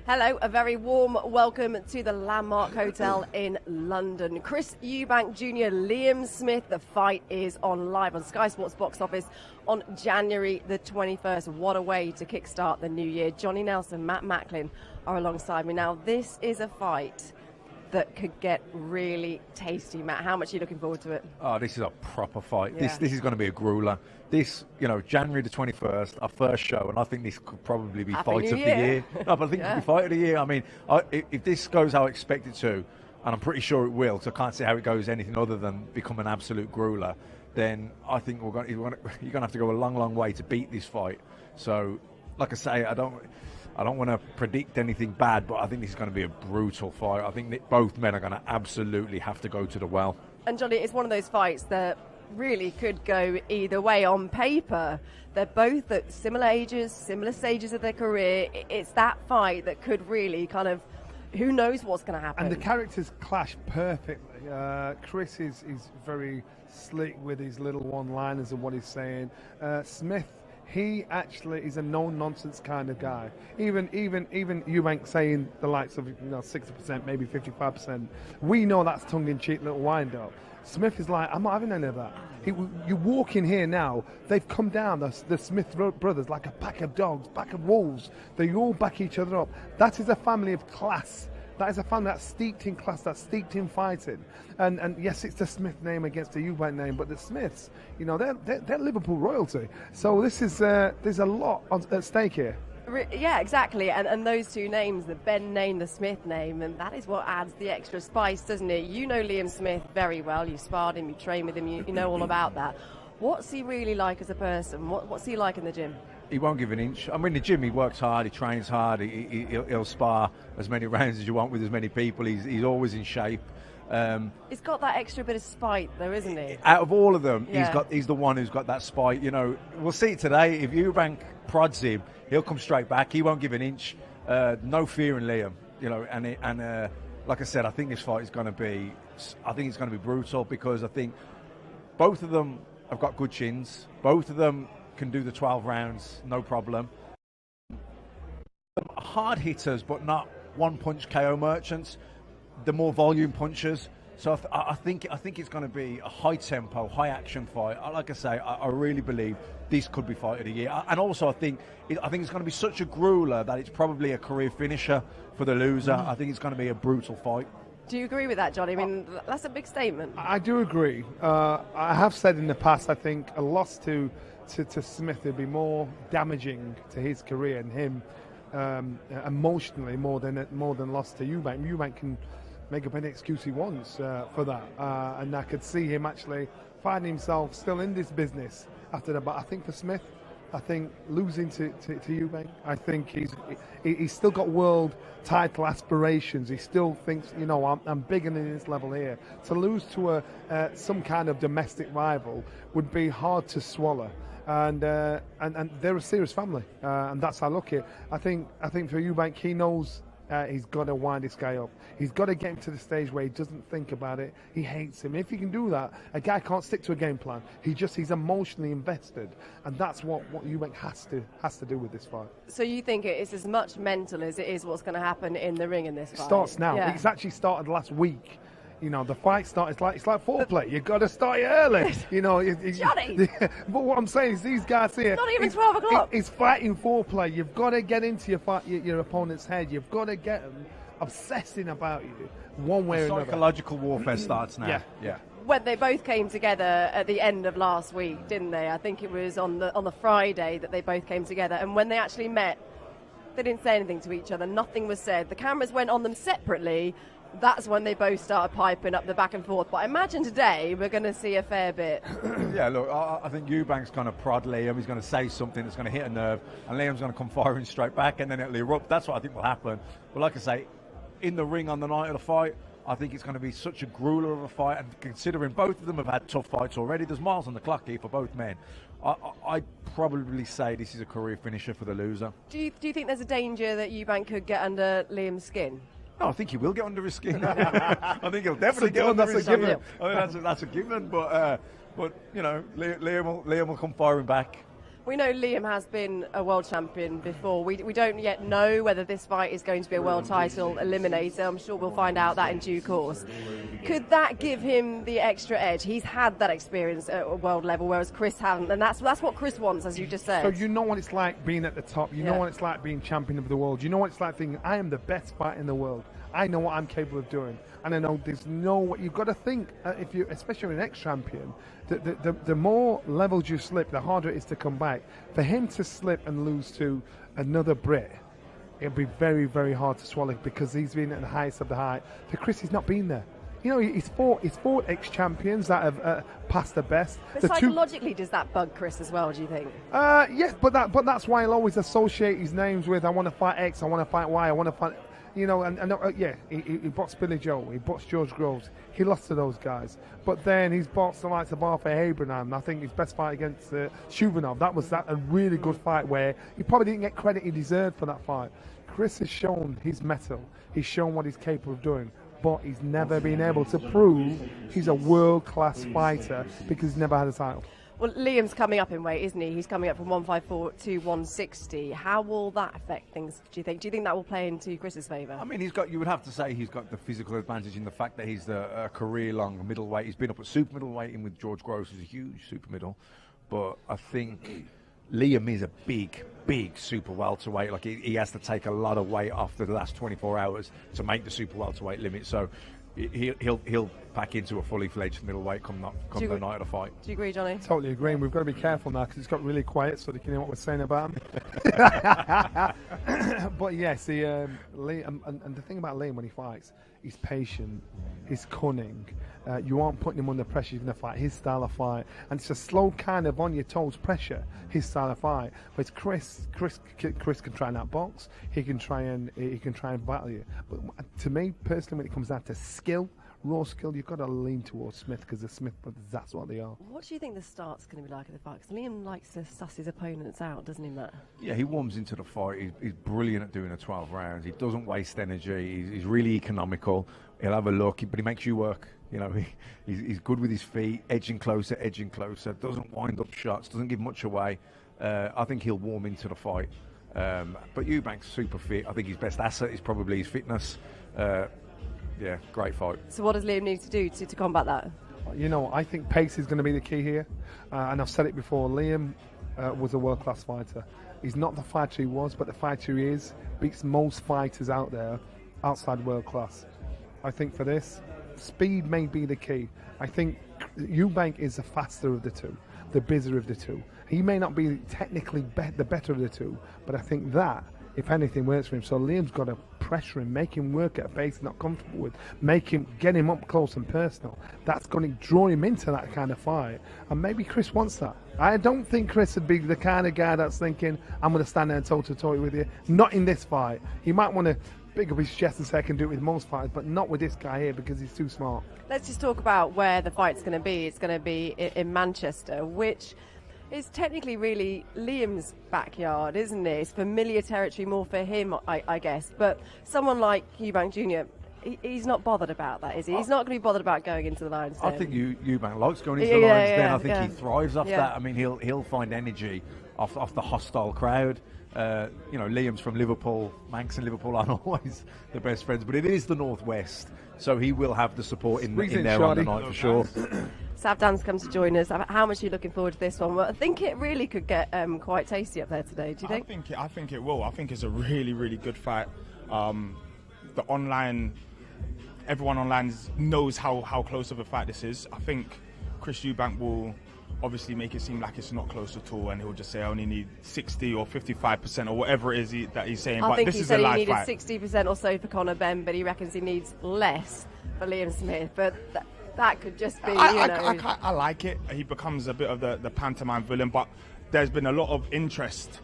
Hello, a very warm welcome to the Landmark Hotel in London. Chris Eubank Jr., Liam Smith, the fight is on live on Sky Sports box office on January the 21st. What a way to kickstart the new year. Johnny Nelson, Matt Macklin are alongside me. Now, this is a fight that could get really tasty. Matt, how much are you looking forward to it? Oh, this is a proper fight. Yeah. This is going to be a grueler. This, January the 21st, our first show, and I think this could probably be Happy fight New of Year. the year. No, but I think it could be fight of the year. I mean, if this goes how I expect it to, and I'm pretty sure it will, so I can't see how it goes anything other than become an absolute grueler, then I think you're going to have to go a long, long way to beat this fight. So, like I say, I don't want to predict anything bad, but I think this is going to be a brutal fight. I think that both men are going to absolutely have to go to the well. And Johnny, it's one of those fights that really could go either way on paper. They're both at similar ages, similar stages of their career. It's that fight that could really kind of, who knows what's going to happen. And the characters clash perfectly. Chris is very slick with his little one-liners and what he's saying. Smith, he actually is a no-nonsense kind of guy. Even Eubank saying the likes of 60%, maybe 55%. We know that's tongue-in-cheek little wind-up. Smith is like, I'm not having any of that. You walk in here now, they've come down, the Smith brothers, like a pack of dogs, pack of wolves. They all back each other up. That is a family of class. That is a family that's steeped in class, that's steeped in fighting. And yes, it's the Smith name against the Eubank name, but the Smiths, they're Liverpool royalty. So this is there's a lot at stake here. Yeah, exactly. And those two names, the Ben name, the Smith name, and that is what adds the extra spice, doesn't it? You know Liam Smith very well. You sparred him, you trained with him, you know all about that. What's he really like as a person? What's he like in the gym? He won't give an inch. I mean, in the gym, he works hard, he trains hard, he'll spar as many rounds as you want with as many people. He's always in shape. He's got that extra bit of spite, though, isn't he? Out of all of them, Yeah. he's the one who's got that spite. We'll see today. If Eubank prods him, he'll come straight back. He won't give an inch. No fear in Liam. And like I said, I think this fight is going to be. I think it's going to be brutal because I think both of them have got good chins. Both of them can do the 12 rounds, no problem. Hard hitters, but not one-punch KO merchants. The more volume punchers. So I think it's going to be a high-tempo, high-action fight. Like I say, I really believe this could be fight of the year. And also, I think it's going to be such a grueler that it's probably a career finisher for the loser. I think it's going to be a brutal fight. Do you agree with that, Johnny? I mean, that's a big statement. I do agree. I have said in the past, I think a loss to Smith would be more damaging to his career and him emotionally more than loss to Eubank. Eubank can make up any excuse he wants for that, and I could see him actually finding himself still in this business after that. But I think for Smith, I think losing to Eubank, I think he's still got world title aspirations. He still thinks, I'm bigger than this level here. To lose to some kind of domestic rival would be hard to swallow. And they're a serious family, and that's how I look at it. I think for Eubank, he knows. He's got to wind this guy up. He's got to get him to the stage where he doesn't think about it. He hates him. If he can do that, a guy can't stick to a game plan. He's emotionally invested, and that's what Eubank has to do with this fight. So you think it's as much mental as it is what's going to happen in the ring in this fight? It starts now. Yeah. It's actually started last week. The fight starts. It's like foreplay. You've got to start it early. Johnny. But what I'm saying is, these guys here. Not even 12 o'clock. It's fighting foreplay. You've got to get into your opponent's head. You've got to get them obsessing about you one way or another. Psychological warfare starts now. Yeah. When they both came together at the end of last week, didn't they? I think it was on the Friday that they both came together. And when they actually met, they didn't say anything to each other. Nothing was said. The cameras went on them separately. That's when they both started piping up the back and forth. But I imagine today we're going to see a fair bit. Yeah, look, I think Eubank's going to prod Liam. He's going to say something that's going to hit a nerve, and Liam's going to come firing straight back, and then it'll erupt. That's what I think will happen. But like I say, in the ring on the night of the fight, I think it's going to be such a grueler of a fight, and considering both of them have had tough fights already, there's miles on the clock here for both men. I'd probably say this is a career finisher for the loser. Do you think there's a danger that Eubank could get under Liam's skin? No, I think he will get under his skin. I think he'll definitely get under his skin. I mean, that's a given. But Liam will come firing back. We know Liam has been a world champion before. We don't yet know whether this fight is going to be a world title eliminator. I'm sure we'll find out that in due course. Could that give him the extra edge? He's had that experience at a world level, whereas Chris hasn't, and that's what Chris wants, as you just said. So you know what it's like being at the top. You know what it's like being champion of the world. You know what it's like thinking, I am the best fighter in the world. I know what I'm capable of doing, and I know there's no what you've got to think. If you, especially an ex-champion, the more levels you slip, the harder it is to come back. For him to slip and lose to another Brit, it'll be very, very hard to swallow because he's been at the highest of the high. For Chris, he's not been there. You know, he's fought ex-champions that have passed the best. But psychologically, does that bug Chris as well, do you think? Yes, but that's why he'll always associate his names with, I want to fight X, I want to fight Y, I want to fight... You know, he boxed Billy Joe, he boxed George Groves, he lost to those guys. But then he's boxed the likes of Arthur Abraham. I think his best fight against Shuvanov, that was a really good fight where he probably didn't get credit he deserved for that fight. Chris has shown his mettle, he's shown what he's capable of doing, but he's never been able to prove he's a world-class fighter because he's never had a title. Well, Liam's coming up in weight, isn't he? He's coming up from 154 to 160. How will that affect things, do you think? Do you think that will play into Chris's favour? I mean, you would have to say he's got the physical advantage in the fact that he's a career-long middleweight. He's been up at super middleweight in with George Groves, who's a huge super middle. But I think Liam is a big super welterweight. Like, he has to take a lot of weight after the last 24 hours to make the super welterweight limit. So he'll pack into a fully fledged middleweight come the night of the fight. Do you agree, Johnny? Totally agree. We've got to be careful now because it's got really quiet so they can hear what we're saying about him. But yes, Liam, and the thing about Liam when he fights, he's patient, he's cunning. You aren't putting him under pressure. He's going to fight his style of fight, and it's a slow kind of on your toes pressure. His style of fight. But Chris can try and outbox. He can try and battle you. But to me personally, when it comes down to skill, raw skill, you've got to lean towards Smith because the Smith brothers, that's what they are. What do you think the start's going to be like at the fight? Because Liam likes to suss his opponents out, doesn't he, Matt? Yeah, he warms into the fight. He's brilliant at doing the 12 rounds. He doesn't waste energy. He's really economical. He'll have a look, but he makes you work. You know, he's good with his feet, edging closer, doesn't wind up shots, doesn't give much away. I think he'll warm into the fight. But Eubank's super fit. I think his best asset is probably his fitness. Yeah, great fight. So what does Liam need to do to combat that? You know, I think pace is going to be the key here. And I've said it before, Liam was a world-class fighter. He's not the fighter he was, but the fighter he is beats most fighters out there outside world-class. I think for this, speed may be the key. I think Eubank is the faster of the two, the busier of the two. He may not be technically the better of the two, but I think that, if anything, works for him. So Liam's got to pressure him, make him work at a pace he's not comfortable with, get him up close and personal. That's going to draw him into that kind of fight. And maybe Chris wants that. I don't think Chris would be the kind of guy that's thinking, I'm going to stand there toe-to-toe with you. Not in this fight. He might want to big up his chest and say I can do it with most fighters, but not with this guy here because he's too smart. Let's just talk about where the fight's going to be. It's going to be in Manchester, which is technically really Liam's backyard, isn't it? It's familiar territory more for him, I guess. But someone like Eubank Jr., he's not bothered about that, is he? He's not going to be bothered about going into the Lions Den. I think Eubank likes going into the Lions Den. I think he thrives off that. I mean, he'll find energy off the hostile crowd. You know, Liam's from Liverpool. Manx and Liverpool aren't always the best friends, but it is the Northwest, so he will have the support in there on the night for sure. Savdan's come to join us. How much are you looking forward to this one? Well, I think it really could get quite tasty up there today. Do you think? I think it will. I think it's a really, really good fight. Everyone online knows how close of a fight this is. I think Chris Eubank will obviously make it seem like it's not close at all, and he'll just say I only need 60 or 55% or whatever it is that he's saying. I think he said he needed 60% or so for Conor Benn, but he reckons he needs less for Liam Smith. But that could just be, I like it. He becomes a bit of the pantomime villain, but there's been a lot of interest.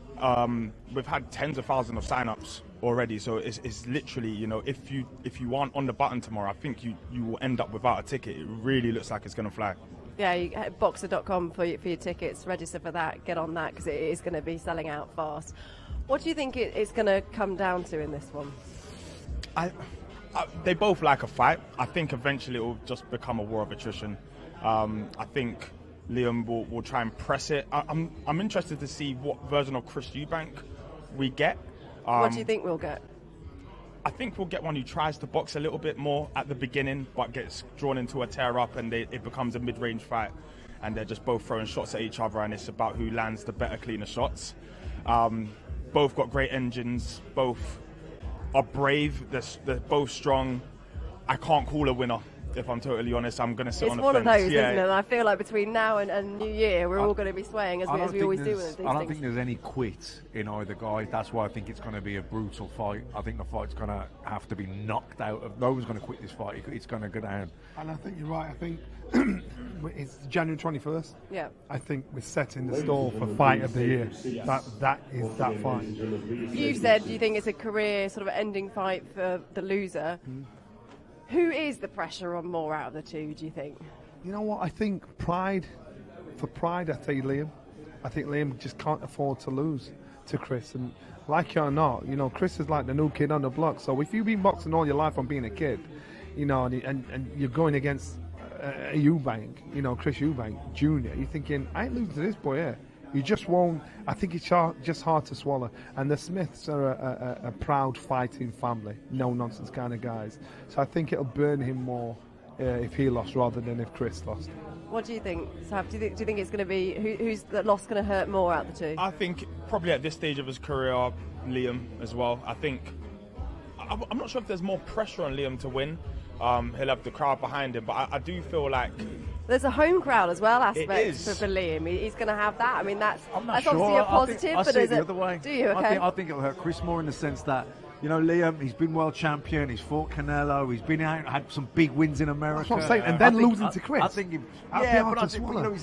We've had tens of thousands of sign-ups already, so it's literally, you know, if you aren't on the button tomorrow, I think you will end up without a ticket. It really looks like it's going to fly. Yeah, boxer.com for your tickets. Register for that. Get on that because it is going to be selling out fast. What do you think it's going to come down to in this one? They both like a fight. I think eventually it will just become a war of attrition. I think Liam will try and press it. I'm interested to see what version of Chris Eubank we get. What do you think we'll get? I think we'll get one who tries to box a little bit more at the beginning, but gets drawn into a tear-up, and it becomes a mid-range fight, and they're just both throwing shots at each other, and it's about who lands the better, cleaner shots. Both got great engines. Both are brave. They're both strong. I can't call a winner. If I'm totally honest, I'm going to sit on the fence. It's one of those, isn't it? And I feel like between now and New Year, we're all going to be swaying as we always do with these things. I don't think there's any quit in either guy. That's why I think it's going to be a brutal fight. I think the fight's going to have to be knocked out. No one's going to quit this fight. It's going to go down. And I think you're right. I think it's January 21st. Yeah. I think we're setting the stall for fight of the year. That is that fight. You've said you think it's a career sort of ending fight for the loser. Who is the pressure on more out of the two, do you think? You know what? I think pride, I think Liam. I think Liam just can't afford to lose to Chris. And like it or not, Chris is like the new kid on the block. So if you've been boxing all your life from being a kid, and you're going against a Eubank, Chris Eubank Jr., you're thinking, I ain't losing to this boy here. You just won't. I think it's just hard to swallow. And the Smiths are a proud fighting family, no nonsense kind of guys. So I think it'll burn him more if he lost rather than if Chris lost. What do you think, Sav? Do you think it's going to be who's the loss going to hurt more out of the two? I think probably at this stage of his career, Liam as well. I think I'm not sure if there's more pressure on Liam to win. He'll have the crowd behind him, but I do feel like there's a home crowd as well aspect for Liam. He's going to have that. I mean, that's obviously a positive. I see it the other way. Do you? Okay. I think it'll hurt Chris more in the sense that Liam, he's been world champion. He's fought Canelo. He's been out, had some big wins in America. That's what I'm saying. And then losing to Chris. I think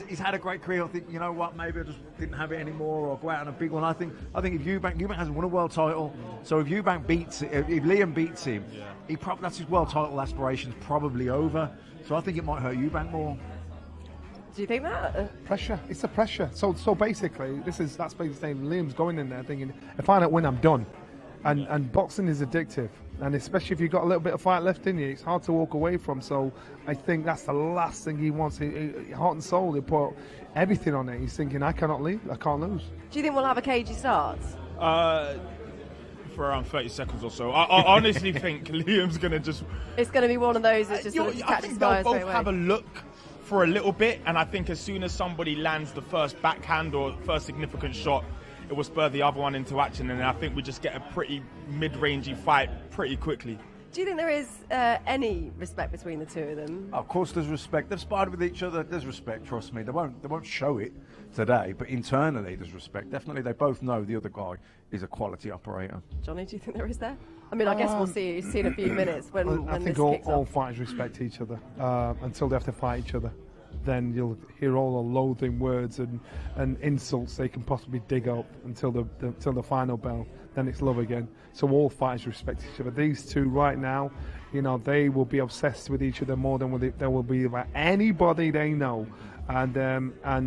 he's had a great career. I think maybe I just didn't have it anymore, or go out on a big one. I think if Eubank hasn't won a world title, so if Eubank beats it, if Liam beats him, that's his world title aspirations probably over. So I think it might hurt Eubank more. Do you think that? Pressure. It's a pressure. So basically, that's basically saying Liam's going in there thinking, if I don't win, I'm done. And boxing is addictive, and especially if you've got a little bit of fight left in you, it's hard to walk away from. So I think that's the last thing he wants. Heart and soul, he put everything on it. He's thinking, I cannot leave, I can't lose. Do you think we'll have a cagey start? For around 30 seconds or so. I honestly think Liam's going to just... It's going to be one of those that's just sort of catches fire straight away. They'll both have a look for a little bit, and I think as soon as somebody lands the first backhand or first significant shot, it will spur the other one into action, and I think we just get a pretty mid-rangey fight pretty quickly. Do you think there is any respect between the two of them? Of course there's respect. They've sparred with each other. There's respect, trust me. They won't show it today, but internally there's respect. Definitely they both know the other guy is a quality operator. Johnny, do you think there is there? I mean, I guess we'll see in a few minutes when this kicks off. I think all fighters respect each other until they have to fight each other. Then you'll hear all the loathing words and insults they can possibly dig up until the final bell. Then it's love again. So all fighters respect each other. These two right now, they will be obsessed with each other more than they will be about anybody they know. And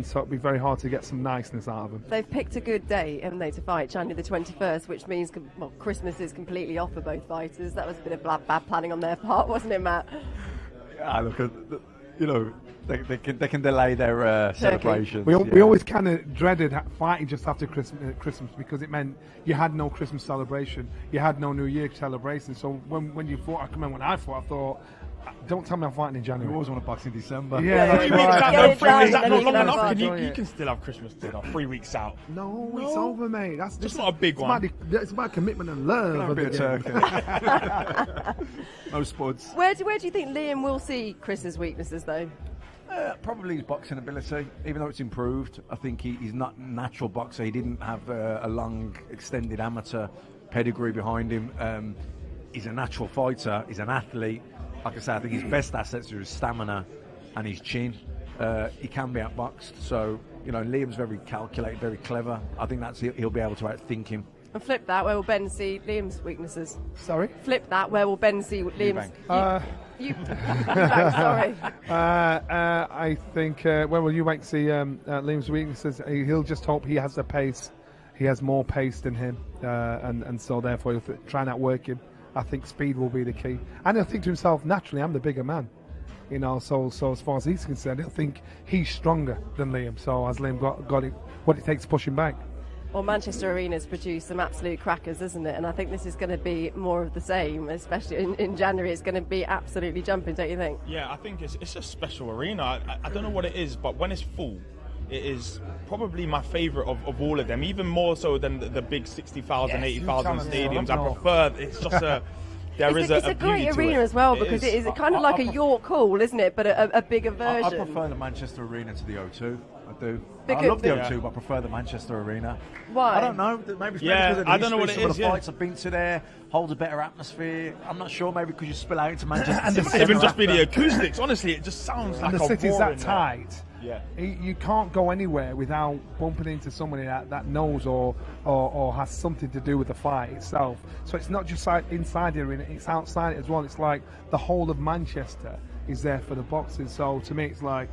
so it'll be very hard to get some niceness out of them. They've picked a good day, haven't they, to fight January the 21st, which means Christmas is completely off for both fighters. That was a bit of bad planning on their part, wasn't it, Matt? Yeah, look, they can delay their celebrations. We always kind of dreaded fighting just after Christmas because it meant you had no Christmas celebration, you had no New Year celebration. So when you fought, I remember when I fought, I thought, don't tell me I'm fighting in January. You always want to box in December. Yeah, 3 weeks out, 3 weeks out, not long enough. You You can still have Christmas dinner 3 weeks out. No, it's over, mate. That's just not a big one. It's about commitment and love. A bit of turkey. No spuds. Where do you think Liam will see Chris's weaknesses, though? Probably his boxing ability, even though it's improved. I think he's not a natural boxer. He didn't have a long, extended amateur pedigree behind him. He's a natural fighter. He's an athlete. Like I say, I think his best assets are his stamina and his chin. He can be outboxed. So, Liam's very calculated, very clever. I think he'll be able to outthink him. And flip that, where will Ben see Liam's weaknesses? Sorry? Flip that, where will Ben see Liam's... Sorry. I think, where will Eubank see Liam's weaknesses? He'll just hope he has the pace. He has more pace than him. And so, therefore, he'll try and outwork him. I think speed will be the key. And he'll think to himself, naturally, I'm the bigger man. You know, so as far as he's concerned, I think he's stronger than Liam. So has Liam got it, what it takes to push him back? Well, Manchester Arena's produced some absolute crackers, isn't it? And I think this is going to be more of the same, especially in January. It's going to be absolutely jumping, don't you think? Yeah, I think it's a special arena. I don't know what it is, but when it's full, it is probably my favourite of all of them, even more so than the big 60,000, 80,000 stadiums. I prefer, it's just a... It's a great arena as well, because it is kind of like a York Hall, isn't it? But a bigger version. I prefer the Manchester Arena to the O2. I do. I love the O2, but I prefer the Manchester Arena. Why? I don't know. Maybe it's because of the history. Some of the fights I've been to there holds a better atmosphere. I'm not sure. Maybe because you spill out into Manchester. And it might even just be the acoustics. Honestly, it just sounds like a boring. And the city's that tight. Yeah. You can't go anywhere without bumping into somebody that knows or has something to do with the fight itself. So it's not just inside the arena, it's outside it as well. It's like the whole of Manchester is there for the boxing. So to me, it's like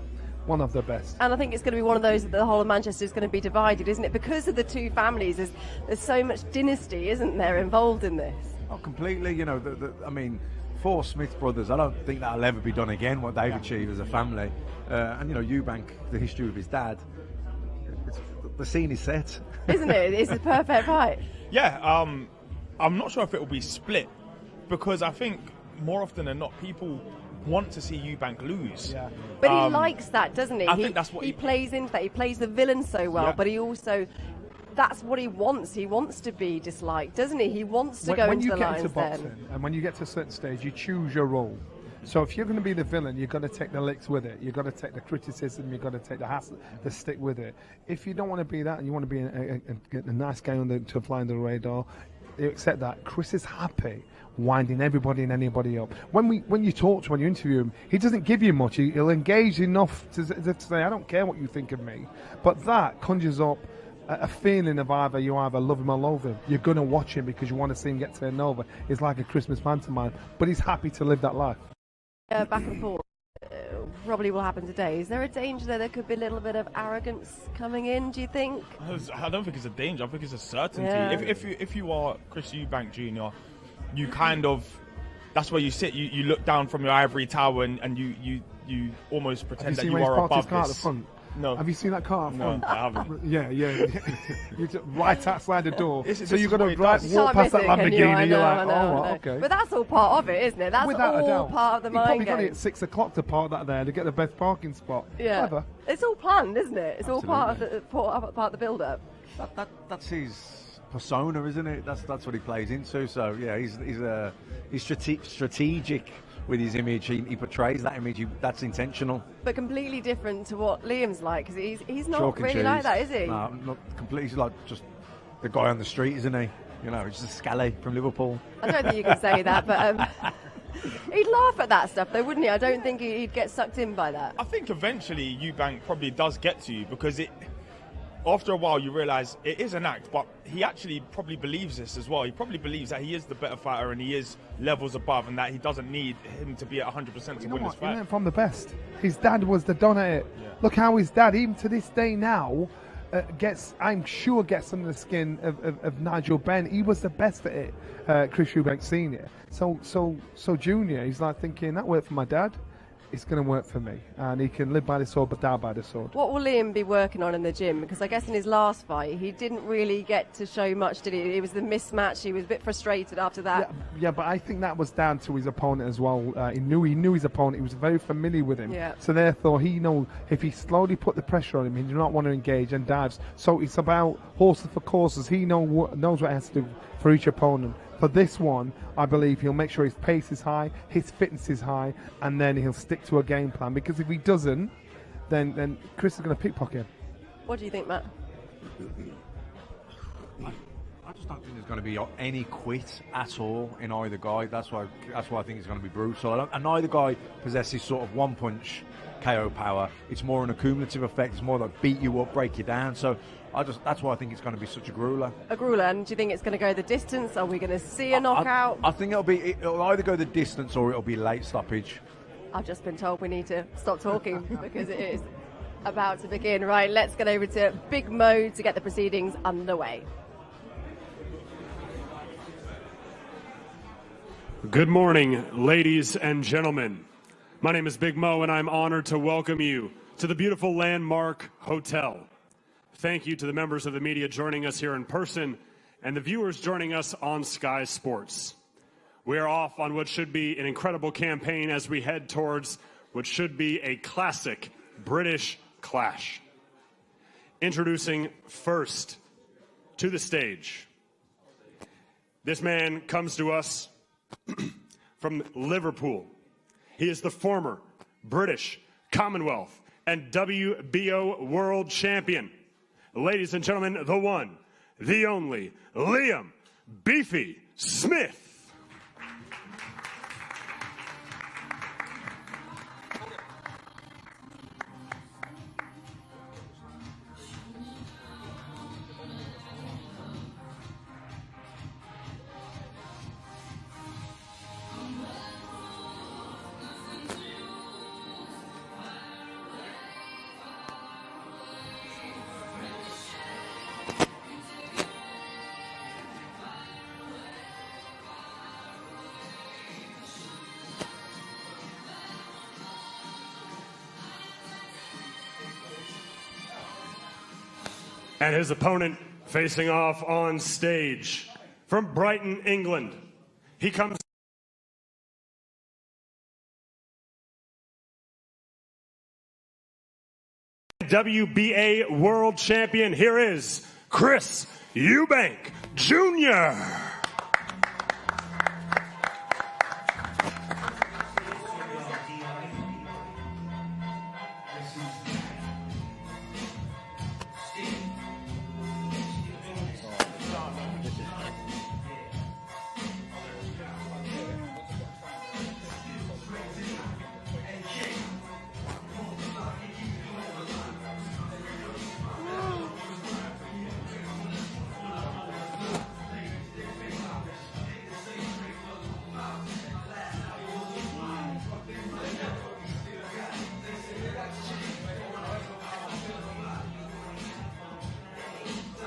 one of the best. And I think it's going to be one of those that the whole of Manchester is going to be divided, isn't it? Because of the two families, there's so much dynasty, isn't there, involved in this? Oh, completely. You know, I mean, four Smith brothers, I don't think that'll ever be done again, what they've achieved as a family. And, you know, Eubank, the history of his dad, the scene is set. Isn't it? It's a perfect fight. Yeah, I'm not sure if it will be split, because I think more often than not, people want to see Eubank lose. Yeah. But he likes that, doesn't he? I think that's what he plays into that. He plays the villain so well, but he also... That's what he wants. He wants to be disliked, doesn't he? He wants to go into the lion's den. When you get into boxing, and when you get to a certain stage, you choose your role. So if you're going to be the villain, you've got to take the licks with it. You've got to take the criticism. You've got to take the hassle, the stick with it. If you don't want to be that and you want to be a nice guy to fly under the radar, you accept that. Chris is happy winding everybody and anybody up. When you talk to him, when you interview him, he doesn't give you much. He'll engage enough to say, I don't care what you think of me. But that conjures up a feeling of either you either love him or loathe him. You're going to watch him because you want to see him get turned over. It's like a Christmas pantomime. But he's happy to live that life. Back and forth probably will happen today. Is there a danger there could be a little bit of arrogance coming in, do you think? I don't think it's a danger. I think it's a certainty. Yeah. If you are Chris Eubank Jr., you kind of, that's where you sit. You look down from your ivory tower and you almost pretend that you are above car this. At the front? No. Have you seen that car? No, I haven't. Yeah. You just right outside the door. So you've got to walk past that Lamborghini. You're like, okay. But that's all part of it, isn't it? That's all part of the mind game. He probably got it at 6 o'clock to park that there to get the best parking spot. Yeah. Clever. It's all planned, isn't it? It's all part of the build-up. That's his persona, isn't it? That's what he plays into. So yeah, he's strategic with his image. He portrays that image. That's intentional. But completely different to what Liam's like, because he's not Chalk and really cheese. like that, is he? No, not completely. He's like just the guy on the street, isn't he? You know, he's just a scally from Liverpool. I don't think you can say that, but he'd laugh at that stuff, though, wouldn't he? I don't think he'd get sucked in by that. I think eventually Eubank probably does get to you, because after a while you realise it is an act, but he actually probably believes this as well. He probably believes that he is the better fighter and he is levels above, and that he doesn't need him to be at 100% to win this fight. He learned from the best. His dad was the don at it. Yeah. Look how his dad, even to this day now, gets under the skin of Nigel Benn. He was the best at it, Chris Eubank Senior. So Junior, he's like thinking, that worked for my dad, it's going to work for me, and he can live by the sword but die by the sword. What will Liam be working on in the gym? Because I guess in his last fight he didn't really get to show much, did he? It was the mismatch. He was a bit frustrated after that. Yeah, but I think that was down to his opponent as well. He knew his opponent. He was very familiar with him. Yeah. So therefore he knows if he slowly put the pressure on him, he does not want to engage and dives. So it's about horses for courses. He knows what he has to do for each opponent. For this one, I believe he'll make sure his pace is high, his fitness is high, and then he'll stick to a game plan. Because if he doesn't, then Chris is going to pickpocket him. What do you think, Matt? I just don't think there's going to be any quit at all in either guy. That's why I think it's going to be brutal. And neither guy possesses sort of one-punch KO power. It's more an accumulative effect. It's more like beat you up, break you down. So that's why I think it's going to be such a grueler. A grueler. And do you think it's going to go the distance? Are we going to see a knockout? I think it'll either go the distance or it'll be late stoppage. I've just been told we need to stop talking because it is about to begin. Right, let's get over to Big Mo to get the proceedings underway. Good morning, ladies and gentlemen. My name is Big Mo, and I'm honored to welcome you to the beautiful Landmark Hotel. Thank you to the members of the media joining us here in person and the viewers joining us on Sky Sports. We are off on what should be an incredible campaign as we head towards what should be a classic British clash. Introducing first to the stage. This man comes to us from Liverpool. He is the former British, Commonwealth, and WBO World Champion. Ladies and gentlemen, the one, the only, Liam Beefy Smith. And his opponent facing off on stage from Brighton, England. He comes WBA World Champion. Here is Chris Eubank Jr.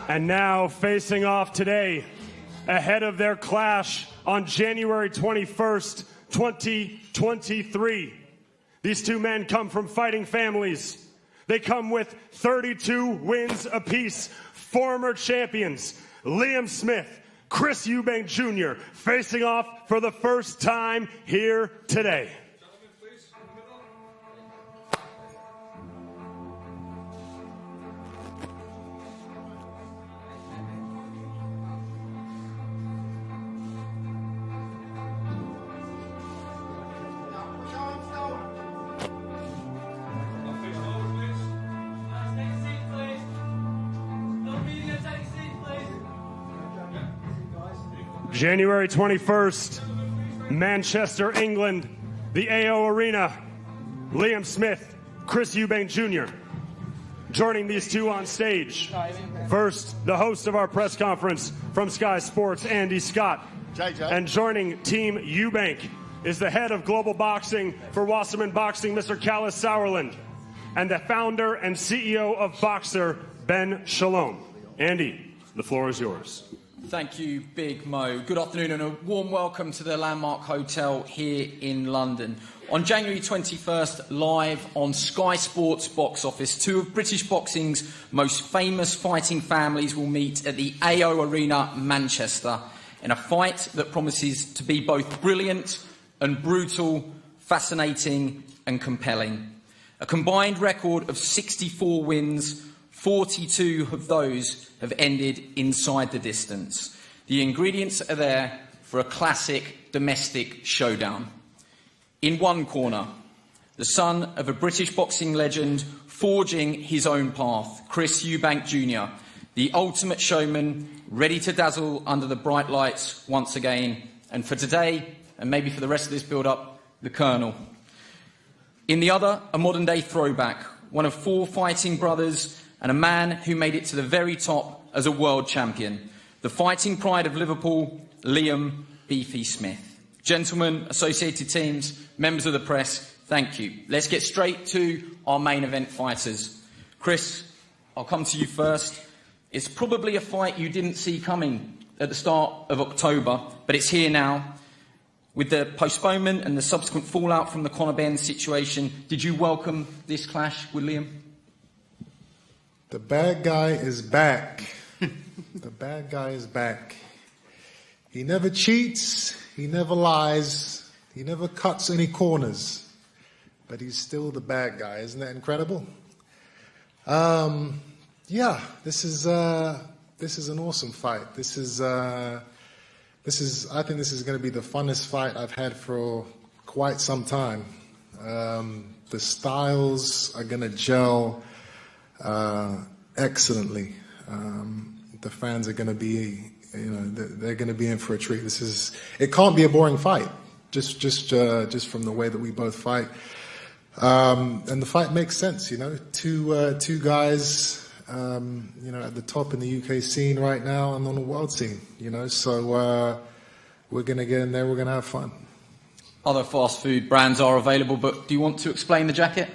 And now facing off today, ahead of their clash on January 21st, 2023. These two men come from fighting families. They come with 32 wins apiece. Former champions, Liam Smith, Chris Eubank Jr., facing off for the first time here today. January 21st, Manchester, England, the AO Arena. Liam Smith, Chris Eubank Jr. Joining these two on stage. First, the host of our press conference from Sky Sports, Andy Scott. And joining Team Eubank is the head of global boxing for Wasserman Boxing, Mr. Callis Sauerland, and the founder and CEO of Boxer, Ben Shalom. Andy, the floor is yours. Thank you, Big Mo. Good afternoon and a warm welcome to the Landmark Hotel here in London. On January 21st, live on Sky Sports box office, two of British boxing's most famous fighting families will meet at the AO Arena, Manchester, in a fight that promises to be both brilliant and brutal, fascinating and compelling. A combined record of 64 wins, 42 of those have ended inside the distance. The ingredients are there for a classic domestic showdown. In one corner, the son of a British boxing legend forging his own path, Chris Eubank Jr., the ultimate showman, ready to dazzle under the bright lights once again, and for today, and maybe for the rest of this build-up, the Colonel. In the other, a modern-day throwback, one of four fighting brothers and a man who made it to the very top as a world champion, the fighting pride of Liverpool, Liam Beefy Smith. Gentlemen, associated teams, members of the press, thank you. Let's get straight to our main event fighters. Chris, I'll come to you first. It's probably a fight you didn't see coming at the start of October, but it's here now. With the postponement and the subsequent fallout from the Conor Benn situation, did you welcome this clash with Liam? The bad guy is back. The bad guy is back. He never cheats, he never lies, he never cuts any corners, but he's still the bad guy. Isn't that incredible? Yeah, this is an awesome fight. I think this is going to be the funnest fight I've had for quite some time. The styles are going to gel excellently. The fans are going to be, they're going to be in for a treat. It can't be a boring fight, just from the way that we both fight. And the fight makes sense, two guys, at the top in the UK scene right now and on the world scene, so we're going to get in there, we're going to have fun. Other fast food brands are available, but do you want to explain the jacket?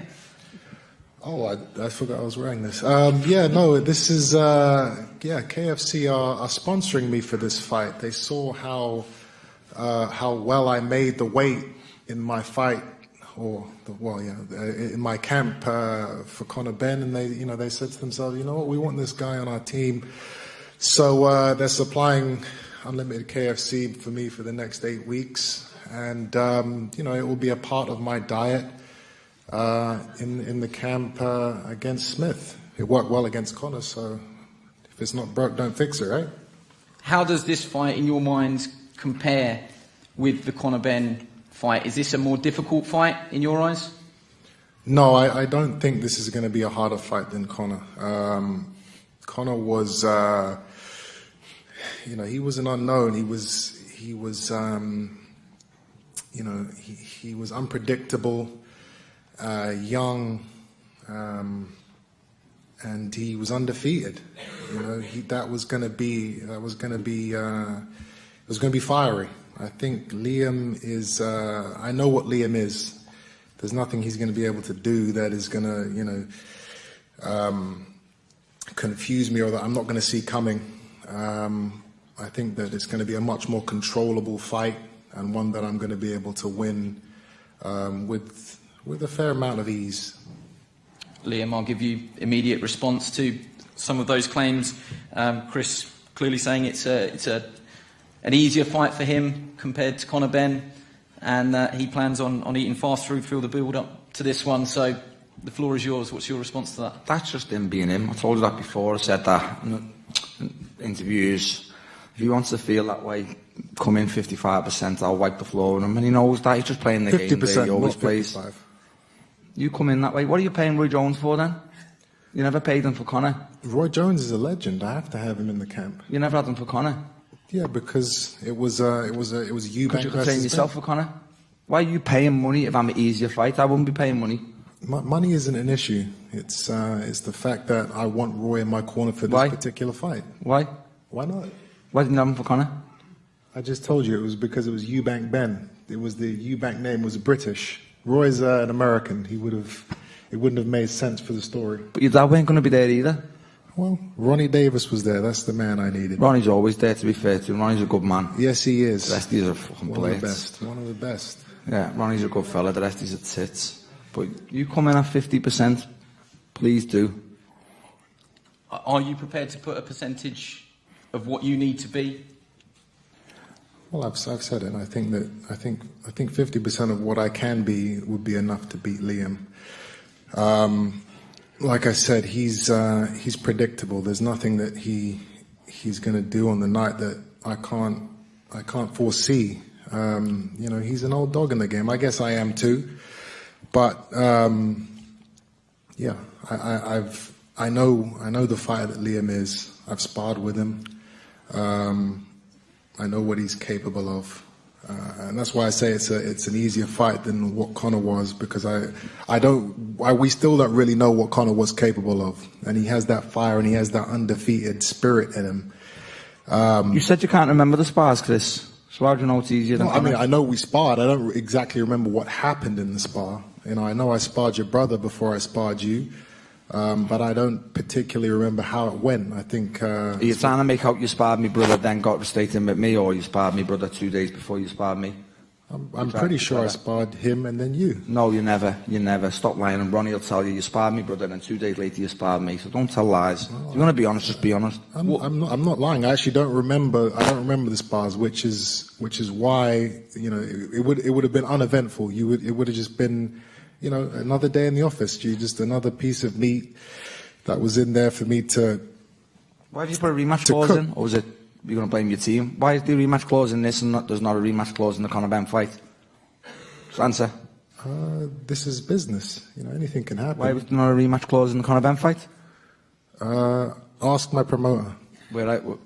Oh, I forgot I was wearing this. This is, KFC are sponsoring me for this fight. They saw how well I made the weight in my fight, in my camp for Conor Benn, and they said to themselves, you know what, we want this guy on our team. So they're supplying unlimited KFC for me for the next 8 weeks, and it will be a part of my diet in the camp against Smith. It worked well against Conor, so if it's not broke, don't fix it, right? How does this fight, in your mind, compare with the Conor Benn fight? Is this a more difficult fight in your eyes? No, I don't think this is going to be a harder fight than Conor. Conor was, he was an unknown. He was unpredictable, young, and he was undefeated. It was going to be fiery. I think Liam is. I know what Liam is. There's nothing he's going to be able to do that is going to, confuse me or that I'm not going to see coming. I think that it's going to be a much more controllable fight and one that I'm going to be able to win with a fair amount of ease. Liam, I'll give you immediate response to some of those claims. Chris clearly saying it's an easier fight for him compared to Conor Benn, and he plans on eating fast food through the build-up to this one. So the floor is yours. What's your response to that? That's just him being him. I told you that before. I said that in interviews. If he wants to feel that way, come in 55%, I'll wipe the floor with him. And he knows that. He's just playing the game that he always plays. You come in that way. What are you paying Roy Jones for then? You never paid him for Conor. Roy Jones is a legend. I have to have him in the camp. You never had him for Conor. Yeah, because it was Eubank. Could you train yourself for Conor? Why are you paying money if I'm an easier fight? I wouldn't be paying money. Money isn't an issue. It's the fact that I want Roy in my corner for this particular fight. Why? Why not? Why didn't you have him for Conor? I just told you it was because it was Eubank Ben. It was the Eubank name was British. Roy's an American. It wouldn't have made sense for the story. But your dad weren't going to be there either. Well, Ronnie Davis was there. That's the man I needed. Ronnie's always there, to be fair to him. Ronnie's a good man. Yes, he is. The rest of these are fucking One of the best. One of the best. Yeah, Ronnie's a good fella. The rest of these are tits. But you come in at 50%, please do. Are you prepared to put a percentage of what you need to be? Well, I've said it. I think 50% of what I can be would be enough to beat Liam. Like I said, he's predictable. There's nothing that he's going to do on the night that I can't foresee. He's an old dog in the game. I guess I am too. But yeah, I know the fighter that Liam is. I've sparred with him. I know what he's capable of. And that's why I say it's an easier fight than what Conor was, because we still don't really know what Conor was capable of, and he has that fire and he has that undefeated spirit in him. You said you can't remember the spars, Chris. So how do you know it's easier than Conor? I know we sparred. I don't exactly remember what happened in the spar. I know I sparred your brother before I sparred you, but I don't particularly remember how it went. I think. Are you trying to make out you sparred me brother, then got straight in with me, or you sparred me brother 2 days before you sparred me? I'm pretty sure I sparred him and then you. No, you never. Stop lying. And Ronnie will tell you sparred me, brother, and 2 days later you sparred me. So don't tell lies. If you want to be honest, just be honest. I'm not lying. I actually don't remember. I don't remember the spars, which is why it would have been uneventful. It would have just been another day in the office. Just another piece of meat that was in there for me to. Why have you put a rematch clause in, or was it? You're going to blame your team. Why is the rematch clause in this and there's not a rematch clause in the Conor Benn fight? Just answer. This is business. Anything can happen. Why was there not a rematch clause in the Conor Benn fight? Ask my promoter.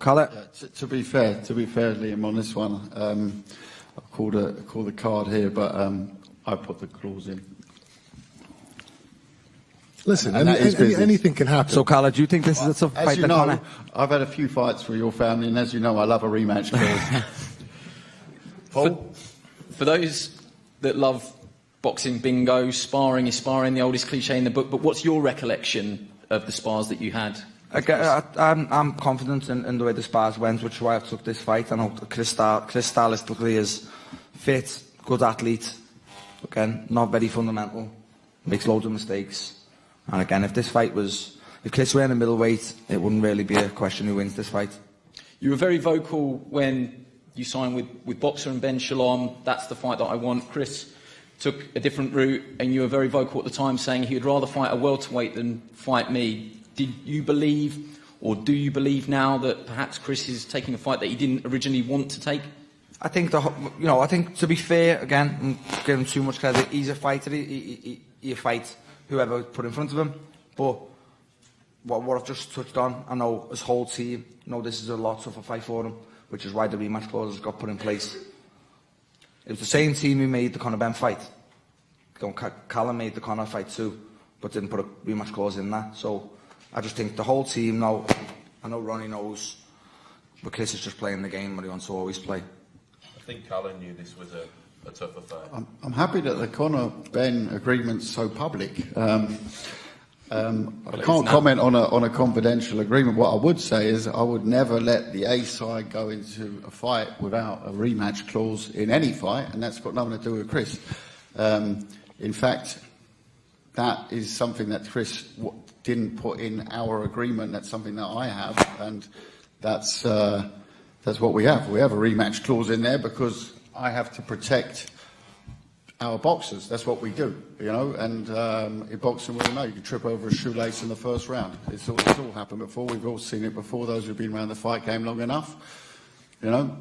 Call it. To be fair, Liam, on this one, I called the card here, but I put the clause in. Listen, anything can happen. So, Carla, do you think this is a tough fight? As you know, I've had a few fights for your family, and as you know, I love a rematch clause. For those that love boxing bingo, sparring is sparring, the oldest cliche in the book, but what's your recollection of the spars that you had? I'm confident in the way the spars went, which is why I took this fight. I know Chris stylistically is fit, good athlete, again, not very fundamental, makes loads of mistakes. And again, if Chris were in the middleweight, it wouldn't really be a question who wins this fight. You were very vocal when you signed with Boxer and Ben Shalom. That's the fight that I want. Chris took a different route, and you were very vocal at the time, saying he would rather fight a welterweight than fight me. Did you believe, or do you believe now, that perhaps Chris is taking a fight that he didn't originally want to take? I think I think to be fair, again, and give him too much credit, he's a fighter. He fights whoever put in front of him. But what I've just touched on, I know his whole team know this is a lot tougher fight for him, which is why the rematch clause got put in place. It was the same team who made the Conor Benn fight. Callum made the Conor fight too, but didn't put a rematch clause in that. So I just think the whole team know. I know Ronnie knows, but Chris is just playing the game that he wants to always play. I think Callum knew this was a tougher fight. I'm happy that the Conor Benn agreement's so public. I can't comment on a confidential agreement. What I would say is I would never let the A side go into a fight without a rematch clause in any fight, and that's got nothing to do with Chris. In fact, that is something that Chris didn't put in our agreement. That's something that I have, and that's what we have. We have a rematch clause in there because I have to protect our boxers. That's what we do, and in boxing, we all know you can trip over a shoelace in the first round. It's all happened before. We've all seen it before, those who've been around the fight game long enough, Does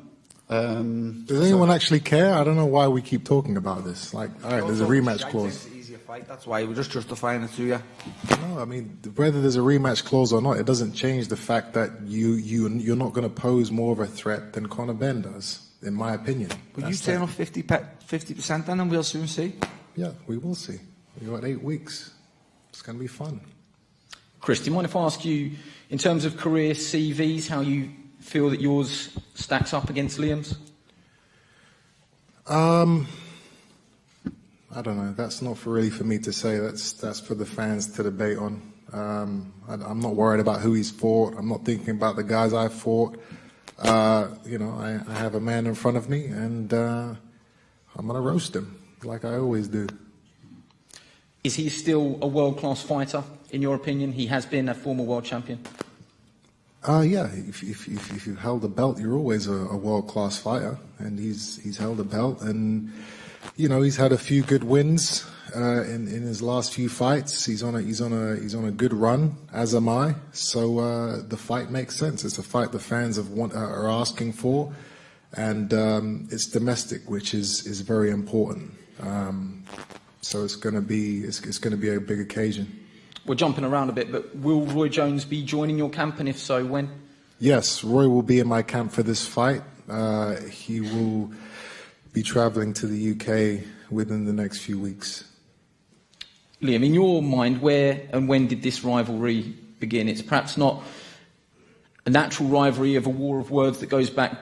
anyone actually care? I don't know why we keep talking about this. All right, there's a rematch clause. It's an easier fight, that's why we're just justifying it to you. No, I mean, whether there's a rematch clause or not, it doesn't change the fact that you're not going to pose more of a threat than Conor Benn does, in my opinion. But you turn off 50% then, and we'll soon see. Yeah, we will see. We've got 8 weeks. It's going to be fun. Chris, do you mind if I ask you, in terms of career CVs, how you feel that yours stacks up against Liam's? I don't know. That's not really for me to say. That's for the fans to debate on. I'm not worried about who he's fought. I'm not thinking about the guys I've fought. I have a man in front of me, and I'm going to roast him like I always do. Is he still a world-class fighter, in your opinion? He has been a former world champion. Yeah, if you held a belt, you're always a world-class fighter, and he's held a belt, and he's had a few good wins in his last few fights. He's on a good run, as am I. So the fight makes sense. It's a fight the fans are asking for, and it's domestic, which is very important. So it's going to be a big occasion. We're jumping around a bit, but will Roy Jones be joining your camp, and if so, when? Yes, Roy will be in my camp for this fight. He will be travelling to the UK within the next few weeks. Liam, in your mind, where and when did this rivalry begin? It's perhaps not a natural rivalry of a war of words that goes back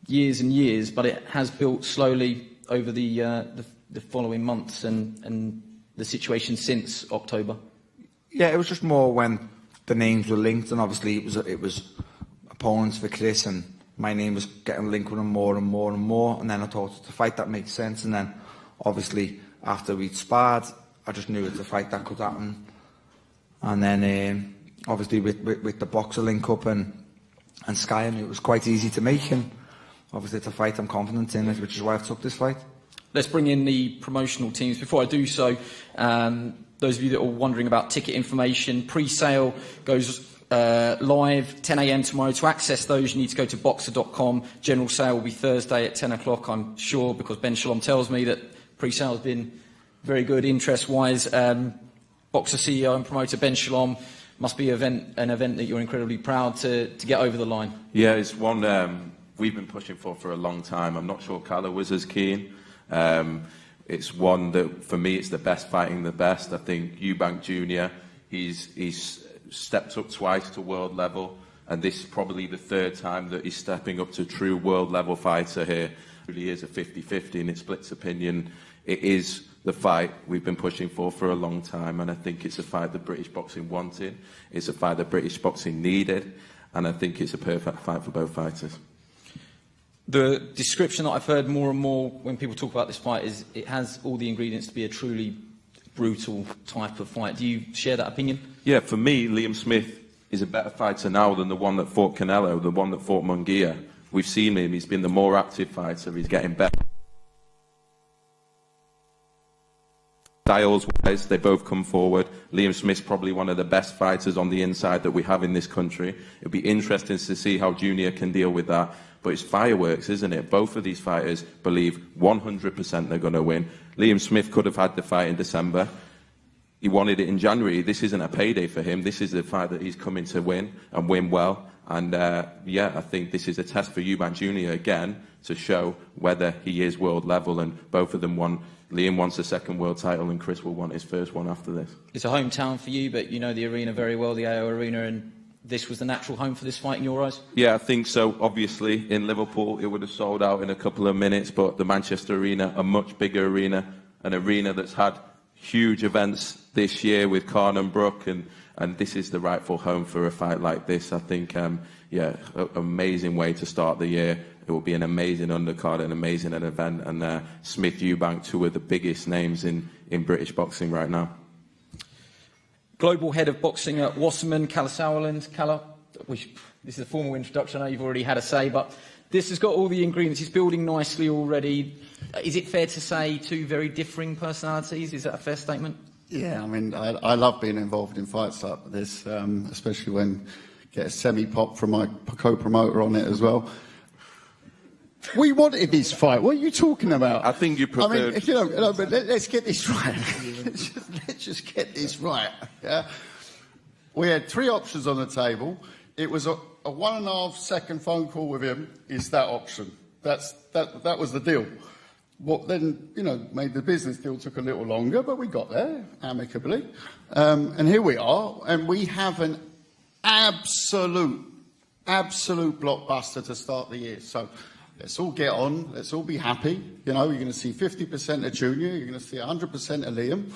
years and years, but it has built slowly over the following months and the situation since October. Yeah, it was just more when the names were linked, and obviously it was opponents for Chris, and my name was getting linked with him more and more and more. And then I thought it's a fight that makes sense. And then, obviously, after we'd sparred, I just knew it's a fight that could happen. And then, obviously, with the boxer link up and Sky, I knew it was quite easy to make. And obviously, it's a fight I'm confident in, which is why I've took this fight. Let's bring in the promotional teams. Before I do so, those of you that are wondering about ticket information, pre-sale goes live 10 a.m. tomorrow. To access those, you need to go to boxer.com. General sale will be Thursday at 10 o'clock, I'm sure, because Ben Shalom tells me that pre-sale has been very good interest-wise. Boxer CEO and promoter Ben Shalom, must be an event that you're incredibly proud to get over the line. Yeah, it's one we've been pushing for a long time. I'm not sure Calla was as keen. It's one that, for me, it's the best fighting the best. I think Eubank Jr., he's stepped up twice to world level, and this is probably the third time that he's stepping up to true world level fighter here. It really is a 50-50, and it splits opinion. It is the fight we've been pushing for a long time, and I think it's a fight that British boxing wanted. It's a fight that British boxing needed, and I think it's a perfect fight for both fighters. The description that I've heard more and more when people talk about this fight is it has all the ingredients to be a truly brutal type of fight. Do you share that opinion? Yeah, for me, Liam Smith is a better fighter now than the one that fought Canelo, the one that fought Munguia. We've seen him, he's been the more active fighter, he's getting better. Styles-wise, they both come forward. Liam Smith's probably one of the best fighters on the inside that we have in this country. It'll be interesting to see how Junior can deal with that. But it's fireworks, isn't it? Both of these fighters believe 100% they're going to win. Liam Smith could have had the fight in December. He wanted it in January. This isn't a payday for him. This is the fight that he's coming to win, and win well. And, yeah, I think this is a test for Eubank Jr. again to show whether he is world level. And both of them won. Liam wants a second world title, and Chris will want his first one after this. It's a hometown for you, but you know the arena very well, the AO Arena, and this was the natural home for this fight in your eyes? Yeah, I think so. Obviously, in Liverpool, it would have sold out in a couple of minutes, but the Manchester Arena, a much bigger arena, an arena that's had huge events this year with Khan and Brook, and this is the rightful home for a fight like this. I think, yeah, amazing way to start the year. It will be an amazing undercard, an amazing event, and Smith Eubank, two of the biggest names in British boxing right now. Global head of boxing at Wasserman, Calla Sauerland. Calla, this is a formal introduction. I know you've already had a say, but this has got all the ingredients. It's building nicely already. Is it fair to say two very differing personalities? Is that a fair statement? Yeah, I mean, I love being involved in fights like this, especially when I get a semi-pop from my co-promoter on it as well. We wanted this fight. What are you talking about? I think you preferred... I mean, you know, but let's get this right. let's just get this right. Yeah? We had three options on the table. It was a 1.5 second phone call with him. Is that option? That was the deal. What then, you know, made the business deal took a little longer, but we got there amicably. And here we are, and we have an absolute blockbuster to start the year. So let's all get on. Let's all be happy. You know, you're going to see 50% of Junior. You're going to see 100% of Liam.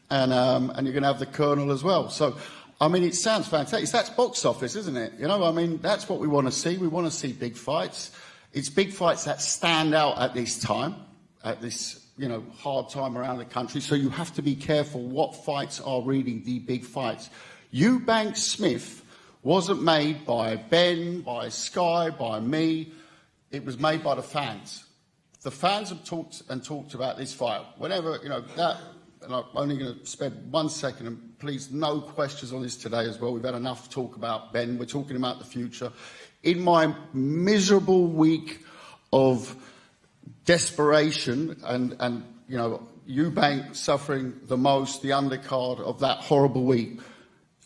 And you're going to have the Colonel as well. So, I mean, it sounds fantastic. That's box office, isn't it? You know, I mean, that's what we want to see. We want to see big fights. It's big fights that stand out at this time, at this, you know, hard time around the country. So you have to be careful what fights are really the big fights. Eubank Smith wasn't made by Ben, by Sky, by me. It was made by the fans. The fans have talked about this fight. Whenever, you know, that, and I'm only going to spend 1 second, and please, no questions on this today as well. We've had enough talk about Ben. We're talking about the future. In my miserable week of desperation and you know, Eubank suffering the most, the undercard of that horrible week,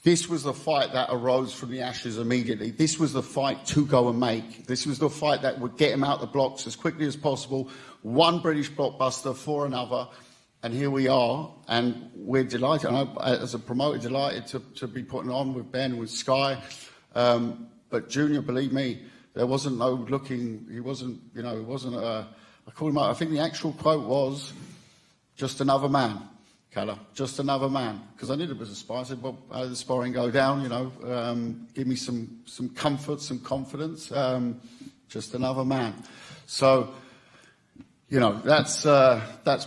this was the fight that arose from the ashes immediately. This was the fight to go and make. This was the fight that would get him out the blocks as quickly as possible. One British blockbuster for another. And here we are, and we're delighted. And I, as a promoter, delighted to be putting on with Ben, with Sky. But Junior, believe me, there wasn't no looking, he wasn't, you know, it wasn't a, I called him out, I think the actual quote was, just another man. Calla, just another man, because I knew it was a spy. I said, well, how did the sparring go down, you know, give me some comfort, some confidence. just another man. So, you know, that's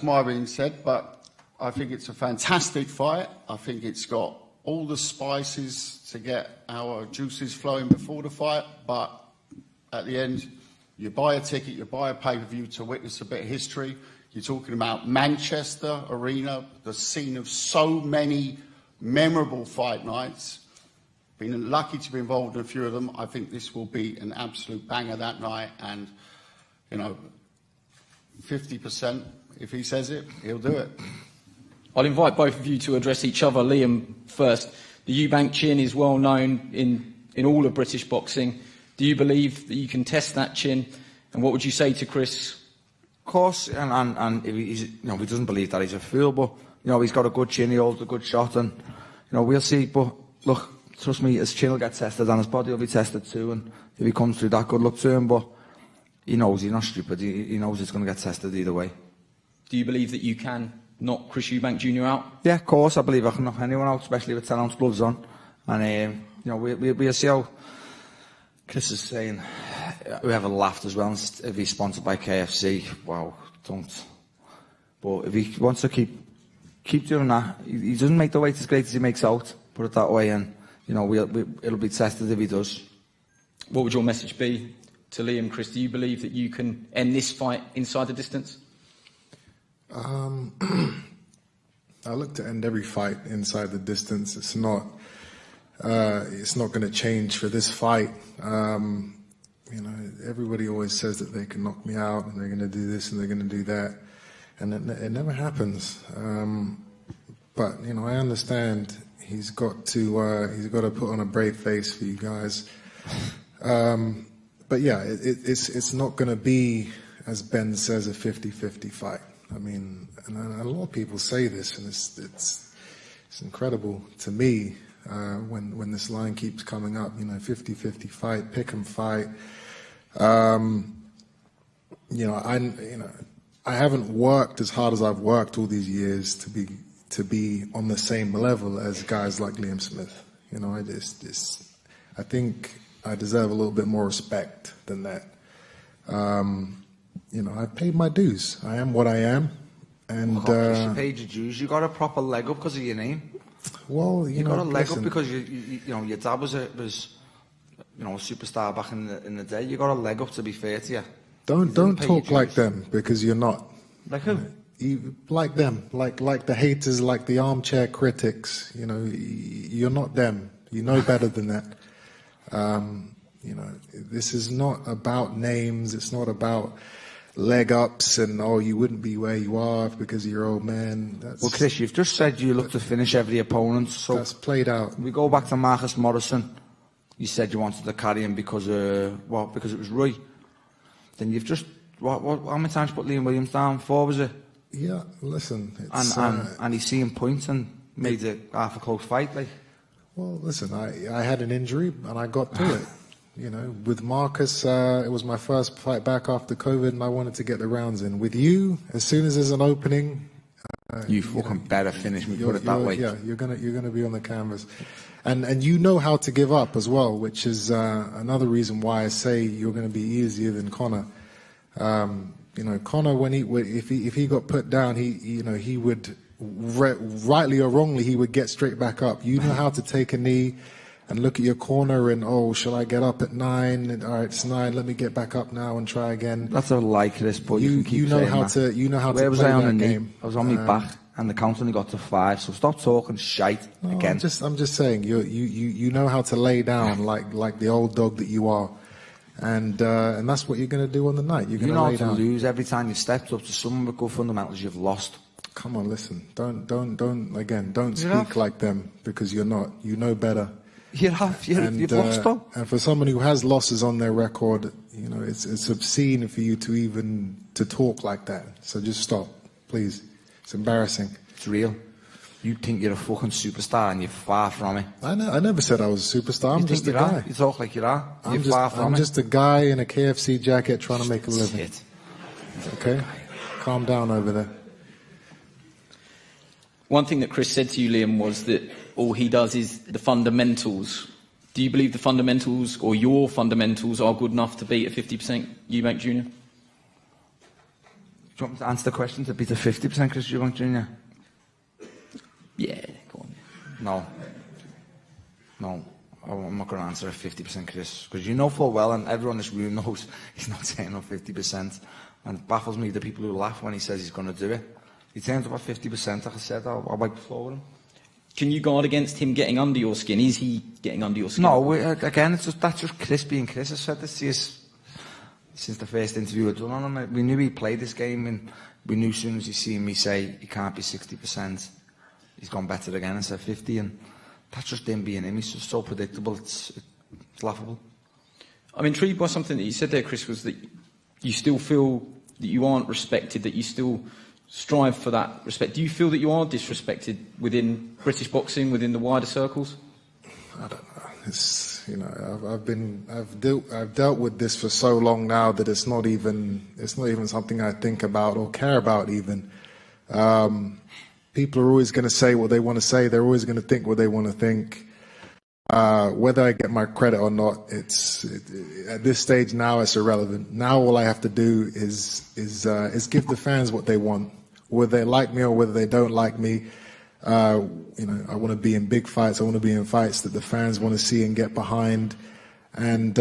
my being said, but I think it's a fantastic fight. I think it's got all the spices to get our juices flowing before the fight, but at the end, you buy a ticket, you buy a pay-per-view to witness a bit of history. You're talking about Manchester Arena, the scene of so many memorable fight nights. Been lucky to be involved in a few of them. I think this will be an absolute banger that night, and, you know, 50%, if he says it, he'll do it. I'll invite both of you to address each other. Liam first. The Eubank chin is well known in all of British boxing. Do you believe that you can test that chin? And what would you say to Chris? Of course, and if he's, you know, if he doesn't believe that, he's a fool. But you know, he's got a good chin, he holds a good shot, and you know, we'll see. But look, trust me, his chin will get tested, and his body will be tested too. And if he comes through that, good luck to him. But he knows he's not stupid. He knows it's going to get tested either way. Do you believe that you can knock Chris Eubank Jr. out? Yeah, of course. I believe I can knock anyone out, especially with 10-ounce gloves on. And you know, we'll see how Chris is saying. We have a laughed as well. If he's sponsored by KFC, wow, don't. But if he wants to keep doing that, he doesn't make the weight as great as he makes out. Put it that way, and you know, it'll be tested if he does. What would your message be to Liam, Chris? Do you believe that you can end this fight inside the distance? I look to end every fight inside the distance. It's not going to change for this fight. You know, everybody always says that they can knock me out and they're going to do this and they're going to do that, and it never happens. But you know, I understand he's got to put on a brave face for you guys. But yeah, it's not going to be, as Ben says, a 50-50 fight. I mean, and a lot of people say this, and it's incredible to me when this line keeps coming up. You know, 50-50 fight, pick 'em fight. You know, I haven't worked as hard as I've worked all these years to be on the same level as guys like Liam Smith. You know, I think I deserve a little bit more respect than that. You know, I've paid my dues. I am what I am, and you paid your dues. You got a proper leg up because of your name. Well, you know, got a leg up because you know, your dad was a superstar back in the day. You got a leg up, to be fair to you. Don't talk like them, because you're not. Like who? Like them, like the haters, like the armchair critics. You know, you're not them. You know better than that. You know, this is not about names. It's not about leg ups and, oh, you wouldn't be where you are because of your old man. Well, Chris, you've just said you look to finish every opponent. So that's played out. We go back to Marcus Morrison. You said you wanted to carry him because it was Roy. Then you've just how many times you put Liam Williams down? 4, was it? Yeah, listen, and he's seeing points and made it half a close fight, like. Well, listen, I had an injury and I got through it. You know, with Marcus, it was my first fight back after COVID, and I wanted to get the rounds in. With you, as soon as there's an opening, you fucking better finish me. Put it that way. Yeah, you're gonna be on the canvas, and you know how to give up as well, which is another reason why I say you're going to be easier than Conor. You know, Conor, if he got put down, he would, rightly or wrongly, he would get straight back up. You know how to take a knee and look at your corner and, oh, shall I get up at 9? And, all right, it's 9. Let me get back up now and try again. That's a lie, Chris, but you can keep saying that. You know how to Where was play I on that the game. knee? I was on my back, and the count only got to 5. So stop talking shite again. I'm just saying, you know how to lay down like the old dog that you are, and that's what you're going to do on the night. You're going to lay down. You know how to lose every time you stepped up to someone with good fundamentals. You've lost. Come on, listen. Don't speak like them, because you're not. You know better. You've lost them. And for someone who has losses on their record, you know, it's obscene for you to talk like that. So just stop, please. It's embarrassing. It's real. You think you're a fucking superstar, and you're far from it. I never said I was a superstar. I'm just a guy. You talk like you are. You're far from it. I'm just a guy in a KFC jacket trying to make a living. Okay? Calm down over there. One thing that Chris said to you, Liam, was that all he does is the fundamentals. Do you believe the fundamentals, or your fundamentals, are good enough to beat a 50% Eubank Jr.? Do you want me to answer the question to beat a 50% Chris Eubank Jr.? Yeah, go on. No, I'm not going to answer a 50% Chris, because you know full well, and everyone in this room knows he's not saying no 50%. And it baffles me the people who laugh when he says he's going to do it. He turns up at 50%, like I said, I'll wipe the floor with him. Can you guard against him getting under your skin? Is he getting under your skin? No, again, that's just Chris being Chris. I said this since the first interview I'd done on him. We knew he'd play this game, and we knew as soon as he seen me say he can't be 60%, he's gone better again and said 50, and that's just him being him. He's just so predictable, it's laughable. I'm intrigued by something that you said there, Chris, was that you still feel that you aren't respected, that you still strive for that respect. Do you feel that you are disrespected within British boxing, within the wider circles? I don't know. It's, you know, I've dealt with this for so long now that it's not even something I think about or care about even. People are always going to say what they want to say. They're always going to think what they want to think. Whether I get my credit or not, at this stage now it's irrelevant. Now all I have to do is give the fans what they want, whether they like me or whether they don't like me. You know, I want to be in big fights. I want to be in fights that the fans want to see and get behind, and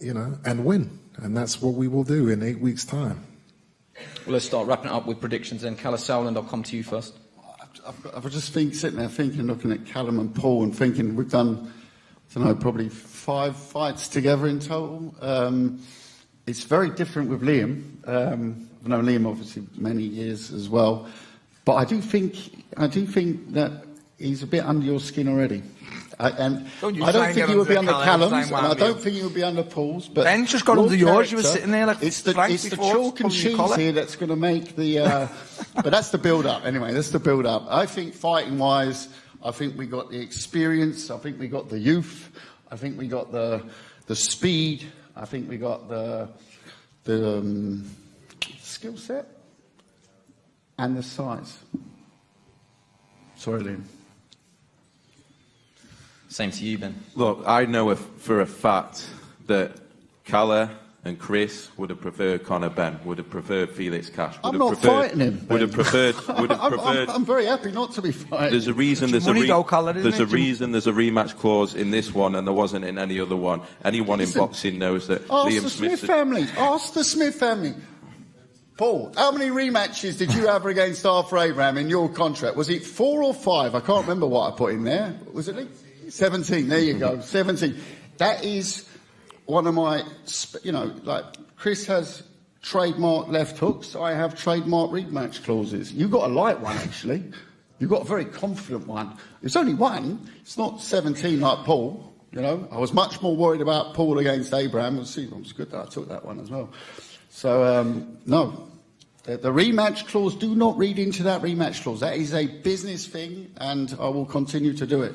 you know, and win. And that's what we will do in 8 weeks' time. Well, let's start wrapping it up with predictions. Then, Callum Sowland, I'll come to you first. I was just sitting there thinking, looking at Callum and Paul, and thinking we've done, I don't know, probably 5 fights together in total. It's very different with Liam. I've known Liam obviously many years as well, but I do think that he's a bit under your skin already. I don't think he would be under Callum's, and I don't think he would be under Paul's. But Ben's just got under yours. You were sitting there like it's the chalk and cheese here that's going to make the. But that's the build-up anyway. That's the build-up. I think fighting-wise, I think we got the experience. I think we got the youth. I think we got the speed. I think we got the skill set and the size. Sorry, Liam. Same to you, Ben. Look, I know for a fact that Calla and Chris would have preferred Conor Benn, would have preferred Felix Cash. I'm not fighting him. Would have preferred. I'm very happy not to be fighting. There's a reason. There's a rematch clause in this one, and there wasn't in any other one. Anyone in boxing knows that. Ask the Smith family. Paul, how many rematches did you have against Arthur Abraham in your contract? Was it 4 or 5? I can't remember what I put in there. Was it 17? There you go, 17. That is one of my, you know, like Chris has trademark left hooks. I have trademark rematch clauses. You've got a light one, actually. You've got a very confident one. It's only one. It's not 17 like Paul. You know, I was much more worried about Paul against Abraham. It was good that I took that one as well. So, no. The rematch clause, do not read into that rematch clause. That is a business thing, and I will continue to do it.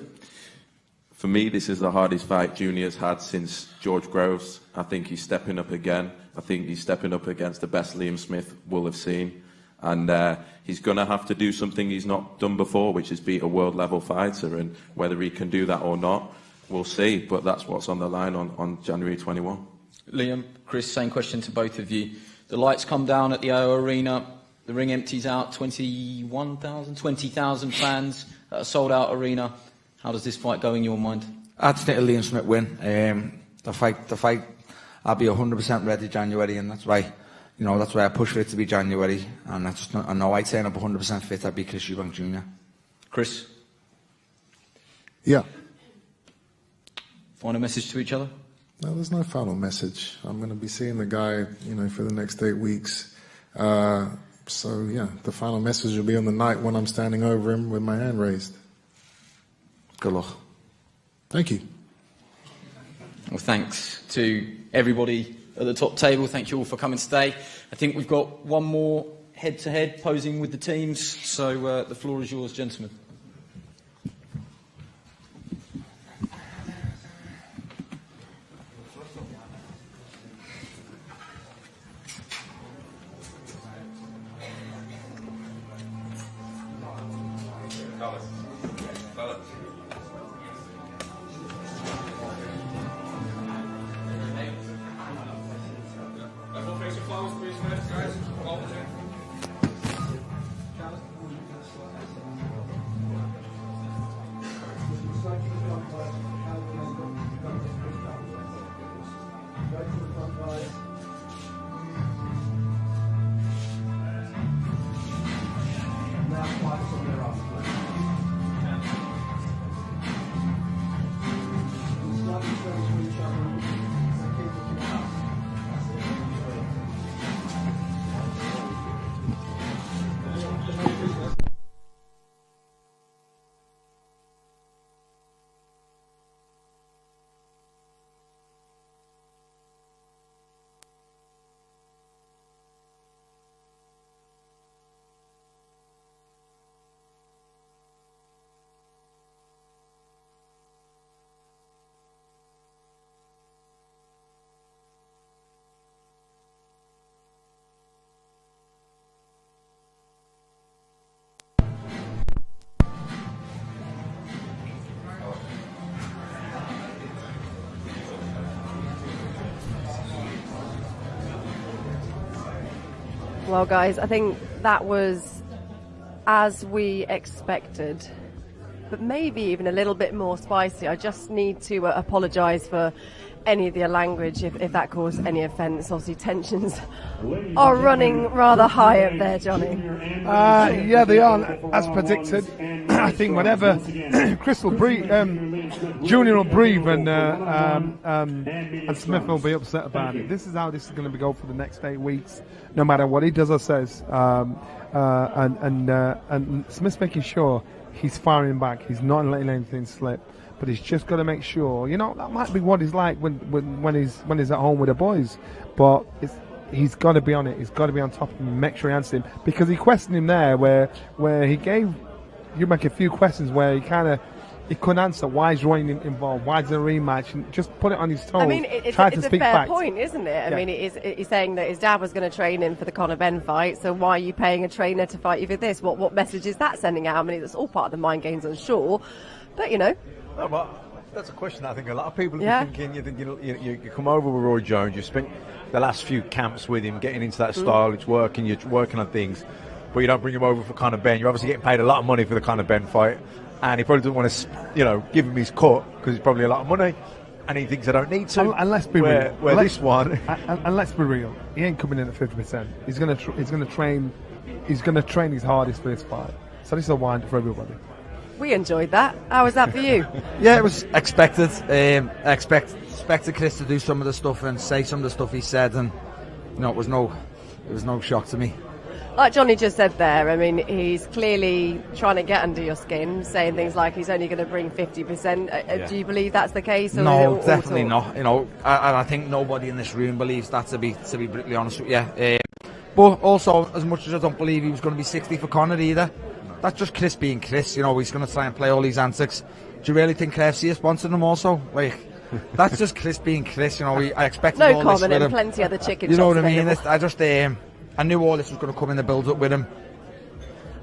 For me, this is the hardest fight Junior's had since George Groves. I think he's stepping up again. I think he's stepping up against the best Liam Smith will have seen. And he's going to have to do something he's not done before, which is beat a world-level fighter. And whether he can do that or not, we'll see. But that's what's on the line on January 21. Liam, Chris, same question to both of you. The lights come down at the AO Arena. The ring empties out. 20,000 fans at a sold-out arena. How does this fight go in your mind? I'd think a Liam Smith win. The fight, I'll be 100% ready January, and that's why, you know, that's why I push for it to be January. And I know I'd turn up 100% fit. I'd be Chris Eubank Jr. Chris? Yeah. Final message to each other? No, there's no final message. I'm going to be seeing the guy, you know, for the next 8 weeks. So, yeah, the final message will be on the night when I'm standing over him with my hand raised. Good luck. Thank you. Well, thanks to everybody at the top table. Thank you all for coming today. I think we've got one more head-to-head posing with the teams. So the floor is yours, gentlemen. Well, guys, I think that was as we expected, but maybe even a little bit more spicy. I just need to apologise for any of the language if that caused any offence. Obviously, tensions are running rather high up there, Johnny. Yeah, they are, as predicted. I think whenever Chris will breathe, Junior will breathe, and Smith will be upset about it. This is how this is going to go for the next 8 weeks, no matter what he does or says. And Smith's making sure he's firing back. He's not letting anything slip. But he's just got to make sure, that might be what he's like when he's at home with the boys. But he's got to be on it. He's got to be on top of him and make sure he answers him. Because he questioned him there where he gave Eubank a few questions where he couldn't answer. Why is Roy involved? Why is there a rematch? And just put it on his toes. I mean, it's a fair point, isn't it? I mean, he's saying that his dad was going to train him for the Conor Benn fight, so why are you paying a trainer to fight you for this? What message is that sending out? I mean, it's all part of the mind games, I'm sure. But, No, but that's a question I think a lot of people are thinking. You come over with Roy Jones, you spent the last few camps with him, getting into that style, it's working, you're working on things, but you don't bring him over for Conor Benn. You're obviously getting paid a lot of money for the Conor Benn fight, and he probably doesn't want to, give him his cut because it's probably a lot of money, and he thinks I don't need to. And let's be real. Where this one, and let's be real, he ain't coming in at 50%. He's going to train. He's going to train his hardest for this fight. So this is a wind for everybody. We enjoyed that. How was that for you? Yeah, it was expected. I expected Chris to do some of the stuff and say some of the stuff he said, and it was no shock to me. Like Johnny just said there, I mean, he's clearly trying to get under your skin, saying things like he's only going to bring 50%. Do you believe that's the case? Or no, definitely not. I think nobody in this room believes that, to be brutally honest with you. But also, as much as I don't believe he was going to be 60 for Conor either, that's just Chris being Chris. He's going to try and play all these antics. Do you really think KFC is sponsoring him also? That's just Chris being Chris. I expected no all comment this with and him. Plenty other chicken. You know what I mean? I knew all this was going to come in the build-up with him.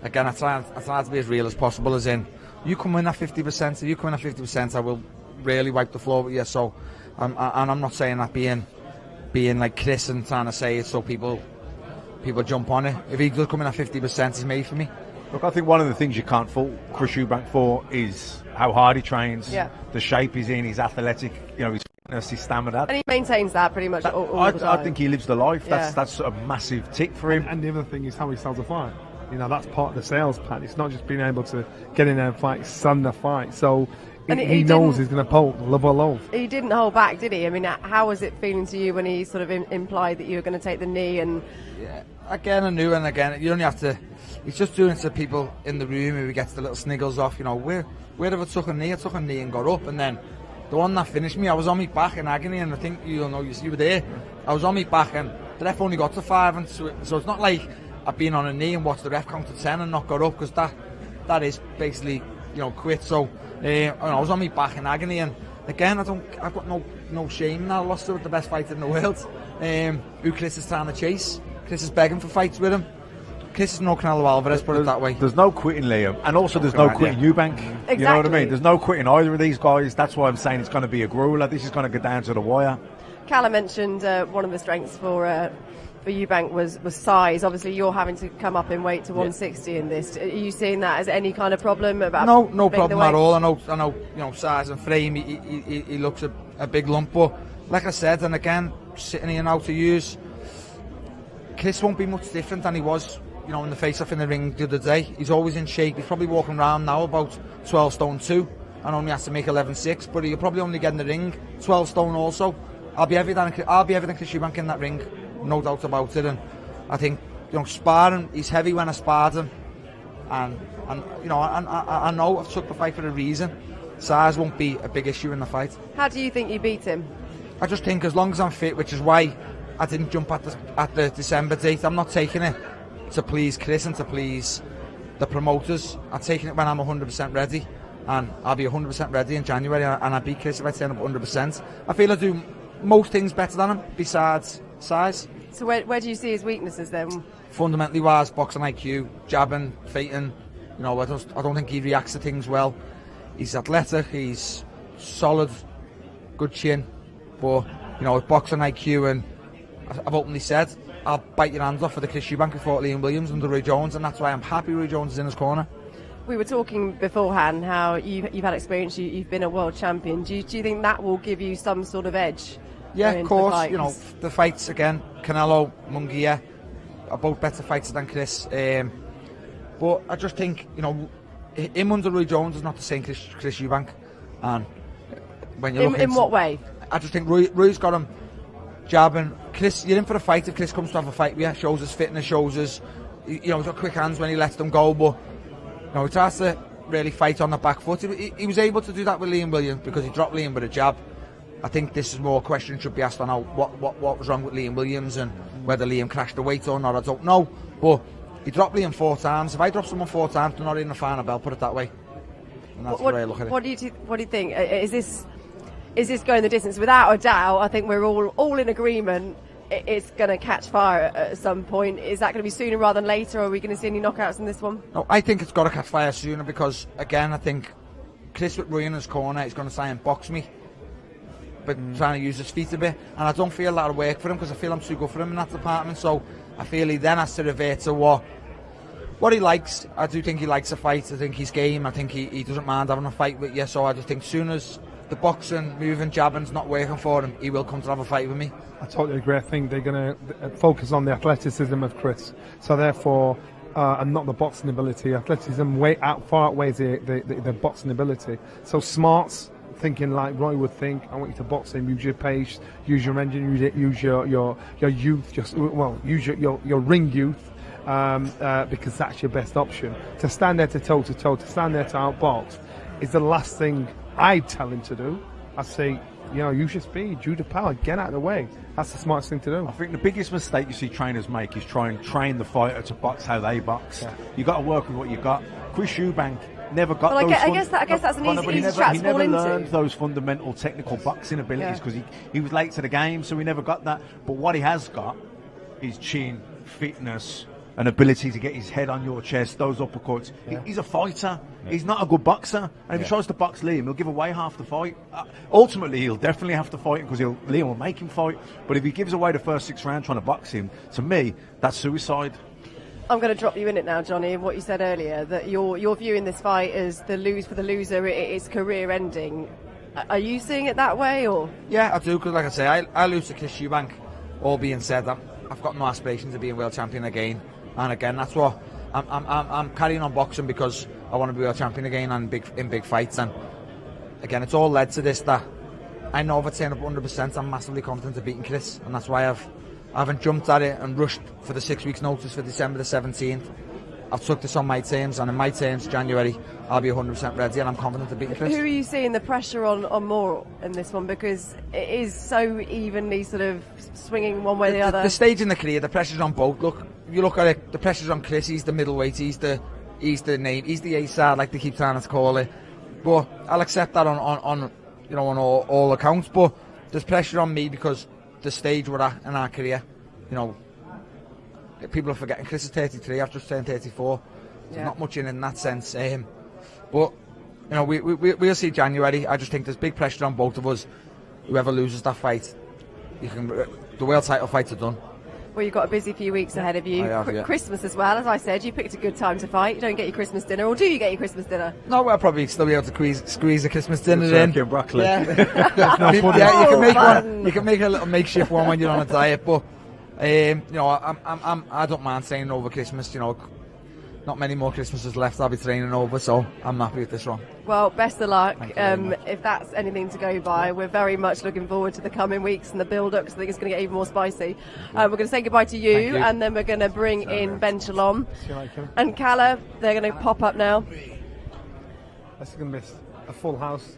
Again, I try to be as real as possible. As in, you come in at 50%. If you come in at 50%, I will really wipe the floor with you. So, and I'm not saying that being like Chris and trying to say it so people jump on it. If he does come in at 50%, he's made for me. Look, I think one of the things you can't fault Chris Eubank for is how hard he trains, the shape he's in, he's athletic, his fitness, his stamina. And he maintains that pretty much all the time. I think he lives the life. That's a massive tick for him. And the other thing is how he sells a fight. That's part of the sales plan. It's not just being able to get in there and fight, son the fight. So he knows he's going to poke, love or loathe. He didn't hold back, did he? I mean, how was it feeling to you when he sort of implied that you were going to take the knee? And again, I knew, and again, you only have to. He's just doing it to people in the room who he gets the little sniggles off. Where have I took a knee? I took a knee and got up, and then the one that finished me, I was on my back in agony, and I think you were there. I was on my back, and the ref only got to 5, and so it's not like I've been on a knee and watched the ref count to 10 and not got up, because that is basically quit. So I was on my back in agony, and again, I've got no shame now. I lost to the best fighter in the world, who Chris is trying to chase. Chris is begging for fights with him. Chris is no Canelo Alvarez, put it that way. There's no quitting Liam, and also there's no quitting Eubank. Exactly. You know what I mean? There's no quitting either of these guys. That's why I'm saying it's going to be a grueler. This is going to go down to the wire. Callum mentioned one of the strengths for Eubank was size. Obviously, you're having to come up in weight to 160 in this. Are you seeing that as any kind of problem? About no problem at all. I know, size and frame. He looks a big lump, but like I said, and again, sitting here now to use, Chris won't be much different than he was. In the face-off in the ring the other day. He's always in shape. He's probably walking around now about 12 stone 2 and only has to make 11.6, but he'll probably only get in the ring 12 stone also. I'll be everything Chris Eubank in that ring, no doubt about it. And I think, sparring, he's heavy when I sparred him, and I know I've took the fight for a reason. Size won't be a big issue in the fight. How do you think you beat him? I just think as long as I'm fit, which is why I didn't jump at the December date. I'm not taking it to please Chris and to please the promoters. I'm taking it when I'm 100% ready, and I'll be 100% ready in January, and I beat Chris if I turn up 100%. I feel I do most things better than him besides size. So where do you see his weaknesses then? Fundamentally wise, boxing IQ, jabbing, fighting. I don't think he reacts to things well. He's athletic, he's solid, good chin, but with boxing IQ, and I've openly said I'll bite your hands off for the Chris Eubank who fought Liam Williams under Roy Jones, and that's why I'm happy Roy Jones is in his corner. We were talking beforehand how you've had experience, you've been a world champion. Do you think that will give you some sort of edge? Yeah, of course. You know, the fights again, Canelo, Munguia are both better fighters than Chris. But I just think, you know, him under Roy Jones is not the same Chris Eubank. And when you look in what way? I just think Roy's got him jabbing. Chris, you're in for a fight if Chris comes to have a fight with you. Shows his fitness, shows his, you know, he's got quick hands when he lets them go. But you know, he tries to really fight on the back foot. He was able to do that with Liam Williams because he dropped Liam with a jab. I think this is more questions should be asked on how, what was wrong with Liam Williams and whether Liam crashed the weight or not. I don't know. But he dropped Liam 4 times. If I drop someone 4 times, they're not in the final bell. Put it that way. And that's the way I look at it. What do you think? Is this going the distance? Without a doubt, I think we're all in agreement. It's going to catch fire at some point. Is that going to be sooner rather than later, or are we going to see any knockouts in this one? No, I think it's got to catch fire sooner because, again, I think Chris with Roy in his corner is going to try and box me, but trying to use his feet a bit. And I don't feel that'll work for him because I feel I'm too good for him in that department. So I feel he then has to revert to what he likes. I do think he likes a fight. I think he's game. I think he doesn't mind having a fight with you. So I just think soon as the boxing, moving, jabbing's not working for him, he will come to have a fight with me. I totally agree. I think they're going to focus on the athleticism of Chris. So therefore, and not the boxing ability. Athleticism far outweighs the boxing ability. So smarts, thinking like Roy would think, I want you to box him, use your pace, use your engine, use your youth, use your ring youth, because that's your best option. To stand there to toe-to-toe, to stand there to outbox is the last thing I'd tell him to do. I'd say, you know, use your speed, use the power, get out of the way. That's the smartest thing to do. I think the biggest mistake you see trainers make is try and train the fighter to box how they box. Yeah. You've got to work with what you've got. Chris Eubank never got those. I guess that's an easy trap to fall into. He never learned those fundamental technical boxing abilities because he was late to the game, so he never got that. But what he has got is chin, fitness, an ability to get his head on your chest, those uppercuts. Yeah. He's a fighter. Yeah. He's not a good boxer. And if he tries to box Liam, he'll give away half the fight. Ultimately, he'll definitely have to fight because Liam will make him fight. But if he gives away the first 6 rounds trying to box him, to me, that's suicide. I'm going to drop you in it now, Johnny, what you said earlier, that you're viewing this fight as for the loser, it's career ending. Are you seeing it that way, or? Yeah, I do, because like I say, I lose to Chris Eubank. All being said, I've got no aspirations of being world champion again. And again, that's what I'm carrying on boxing because I want to be world champion again and in big fights. And again, it's all led to this, that I know if I turn up 100%, I'm massively confident of beating Chris, and that's why I haven't jumped at it and rushed for the 6 weeks notice for December the 17th. I've took this on my terms, and in my terms, January, I'll be 100% ready, and I'm confident of beating Chris. Who are you seeing the pressure on more in this one? Because it is so evenly sort of swinging one way or the other. The stage in the career, the pressure's on both. Look, you look at it, the pressure's on Chris. He's the middleweight. He's the name. He's the A-side, like they keep trying to call it. But I'll accept that on all accounts. But there's pressure on me because the stage we're at in our career, you know. People are forgetting Chris is 33. I've just turned 34. There's not much in that sense. But you know, we'll see January. I just think there's big pressure on both of us. Whoever loses that fight, the world title fights are done. Well, you've got a busy few weeks ahead of you. Christmas as well, as I said. You picked a good time to fight. You don't get your Christmas dinner, or do you get your Christmas dinner? No, we'll probably still be able to squeeze a Christmas dinner in. Broccoli. Yeah, you can make a little makeshift one when you're on a diet, but. You know, I don't mind training over Christmas. You know, not many more Christmases left. I'll be training over, so I'm happy with this one. Well, best of luck. If that's anything to go by, we're very much looking forward to the coming weeks and the build-up, because I think it's going to get even more spicy. We're going to say goodbye to you, and then we're going to bring in Ben Shalom and Calla. They're going to pop up now. That's going to be a full house.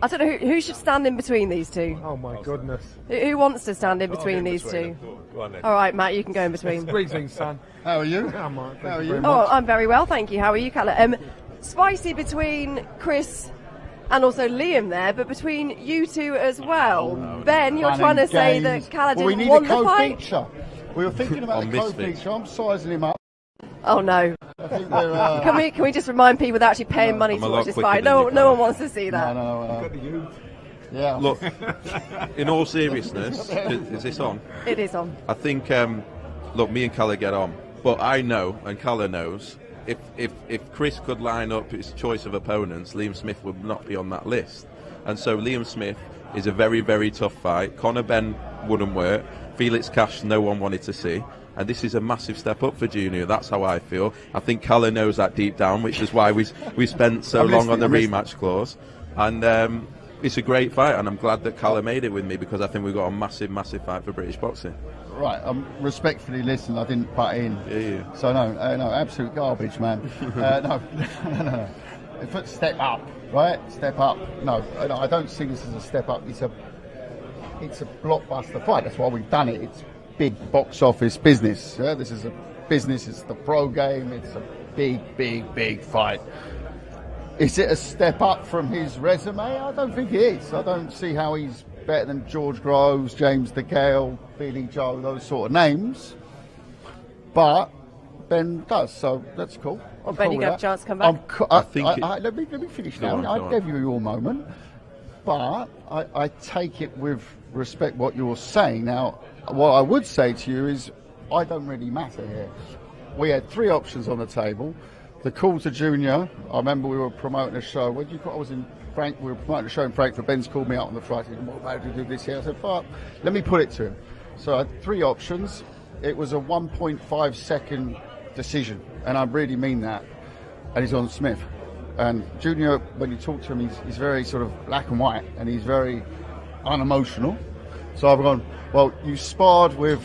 I don't know who should stand in between these two. Oh my goodness! Who wants to stand in between these two? All right, Matt, you can go in between. Greetings, son. How are you? How are you? Oh, I'm very well, thank you. How are you, Calla? Spicy between Chris and also Liam there, but between you two as well. Ben, you're trying to say that Calla didn't want the fight? Feature. We were thinking about the co-feature. I'm sizing him up. Oh no! I think can we just remind people that actually paying money to watch this fight? No one wants to see that. No. Yeah. Look, in all seriousness, is this on? It is on. I think, look, me and Calla get on, but I know, and Calla knows, if Chris could line up his choice of opponents, Liam Smith would not be on that list. And so Liam Smith is a very, very tough fight. Conor Benn wouldn't work. Felix Cash, no one wanted to see. And this is a massive step up for Junior. That's how I feel. I think Calla knows that deep down, which is why we spent so long on the rematch clause. And it's a great fight, and I'm glad that Calla made it with me, because I think we've got a massive, massive fight for British boxing. Right, respectfully listen, I didn't butt in. Yeah. So no, absolute garbage, man. No. Step up, right? Step up. No, I don't see this as a step up. It's a blockbuster fight. That's why we've done it. It's big box office business. Yeah? This is a business. It's the pro game. It's a big fight. Is it a step up from his resume? I don't think it is. I don't see how he's better than George Groves, James DeGale, Billy Joe, those sort of names. But Ben does, so that's cool. Well, Ben, you got a chance to come back. Let me finish now. I gave you your moment. But I take it with respect what you're saying. Now, what I would say to you is I don't really matter here. We had 3 options on the table. The call to Junior, I remember we were promoting a show. What did you call? I was in Frank. We were promoting a show in Frankfurt. Ben's called me up on the Friday. What about to do this here? I said, "Fuck, let me put it to him." So I had 3 options. It was a 1.5 second decision, and I really mean that. And he's on Smith. And Junior, when you talk to him, he's very sort of black and white, and he's very unemotional. So I've gone, well, you sparred with,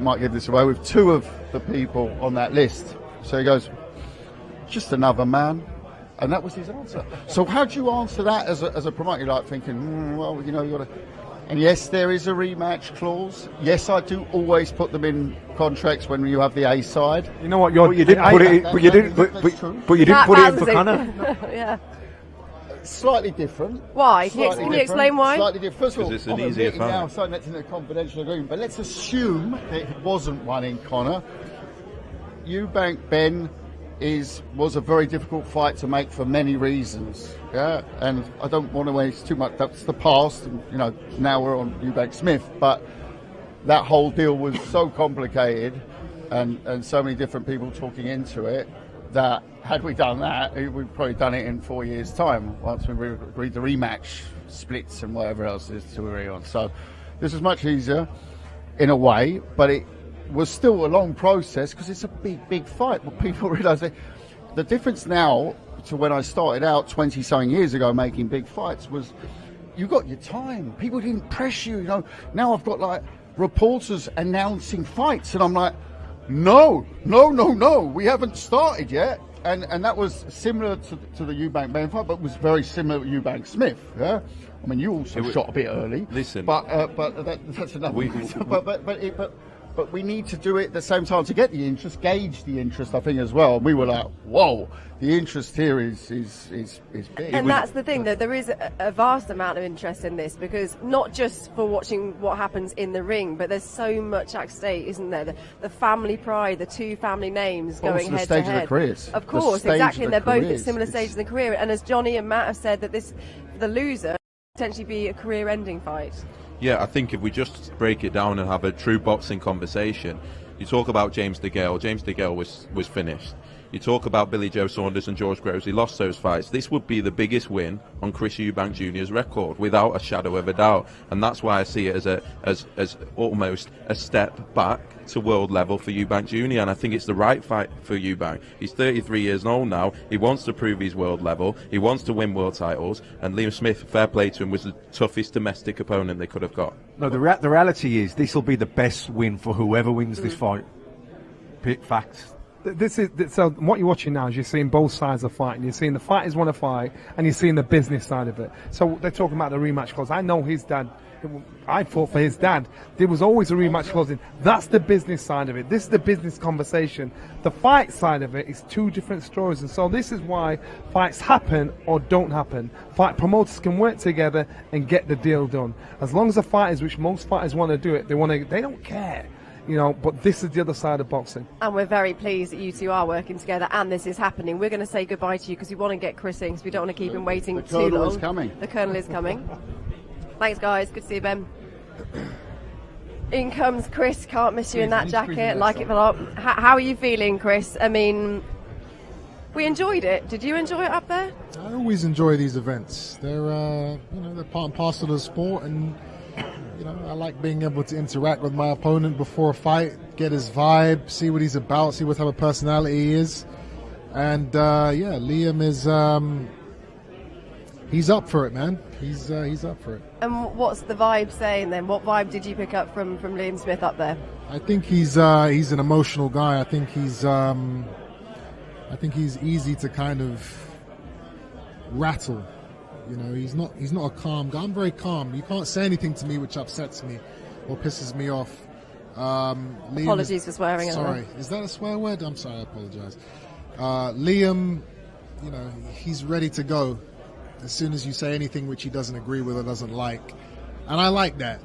might give this away, with 2 of the people on that list. So he goes, just another man. And that was his answer. So how do you answer that as a promoter? You're like thinking, well, you know, you got to... And yes, there is a rematch clause. Yes, I do always put them in contracts when you have the A side. You know what? You didn't put it, but you didn't put it in for Conor. Yeah. Slightly different. Why? Can you explain why? Slightly different. First of all, it's an easier fight. Now, so that's in a confidential agreement. But let's assume that it wasn't one in Conor. Eubank Ben was a very difficult fight to make for many reasons. Yeah, and I don't want to waste too much. That's the past. And, you know, now we're on Eubank Smith, but that whole deal was so complicated, and so many different people talking into it, that had we done that, we'd probably done it in 4 years' time once we agreed the rematch splits and whatever else is to agree on. So this is much easier in a way, but it was still a long process because it's a big fight. But people realise that the difference now to when I started out 20-something years ago making big fights was you got your time. People didn't press you. You know, now I've got like reporters announcing fights, and I'm like, no, we haven't started yet. And that was similar to the Eubank Ben fight, but was very similar to Eubank Smith. Yeah, I mean, you also shot a bit early. Listen, but that's another. But we need to do it at the same time to get the interest, gauge the interest, I think, as well. And we were like, whoa, the interest here is big. And that's the thing, that there is a vast amount of interest in this, because not just for watching what happens in the ring, but there's so much at stake, isn't there? The family pride, the 2 family names going head to head. The stage of the careers. Of course, exactly. And they're both at similar stages in the career. And as Johnny and Matt have said, that the loser potentially be a career-ending fight. Yeah, I think if we just break it down and have a true boxing conversation, you talk about James DeGale. James DeGale was finished. You talk about Billy Joe Saunders and George Groves. He lost those fights. This would be the biggest win on Chris Eubank Jr.'s record, without a shadow of a doubt. And that's why I see it as almost a step back to world level for Eubank Jr. And I think it's the right fight for Eubank. He's 33 years old now. He wants to prove he's world level. He wants to win world titles. And Liam Smith, fair play to him, was the toughest domestic opponent they could have got. No, the reality is this will be the best win for whoever wins this fight. Facts. So what you're watching now is you're seeing both sides of fighting. You're seeing the fighters want to fight, and you're seeing the business side of it. So they're talking about the rematch clause. I know his dad. I fought for his dad. There was always a rematch clause in. That's the business side of it. This is the business conversation. The fight side of it is 2 different stories, and so this is why fights happen or don't happen. Fight promoters can work together and get the deal done. As long as the fighters, which most fighters want to do it, they don't care. You know, but this is the other side of boxing. And we're very pleased that you 2 are working together and this is happening. We're going to say goodbye to you because we want to get Chris in, because we don't want to keep him waiting too long. The Colonel is coming. The Colonel is coming. Thanks, guys. Good to see you, Ben. In comes Chris. Can't miss you in that jacket. Like it a lot. How are you feeling, Chris? I mean, we enjoyed it. Did you enjoy it up there? I always enjoy these events. They're they're part and parcel of the sport, and I like being able to interact with my opponent before a fight, get his vibe, see what he's about, see what type of personality he is, and Liam is he's up for it, man. He's up for it. And what's the vibe saying then? What vibe did you pick up from Liam Smith up there? I think he's an emotional guy. I think he's easy to kind of rattle. He's not a calm guy. I'm very calm. You can't say anything to me which upsets me or pisses me off. Apologies for swearing. Sorry, is that a swear word? I'm sorry. I apologize. Liam, he's ready to go as soon as you say anything which he doesn't agree with or doesn't like, and I like that,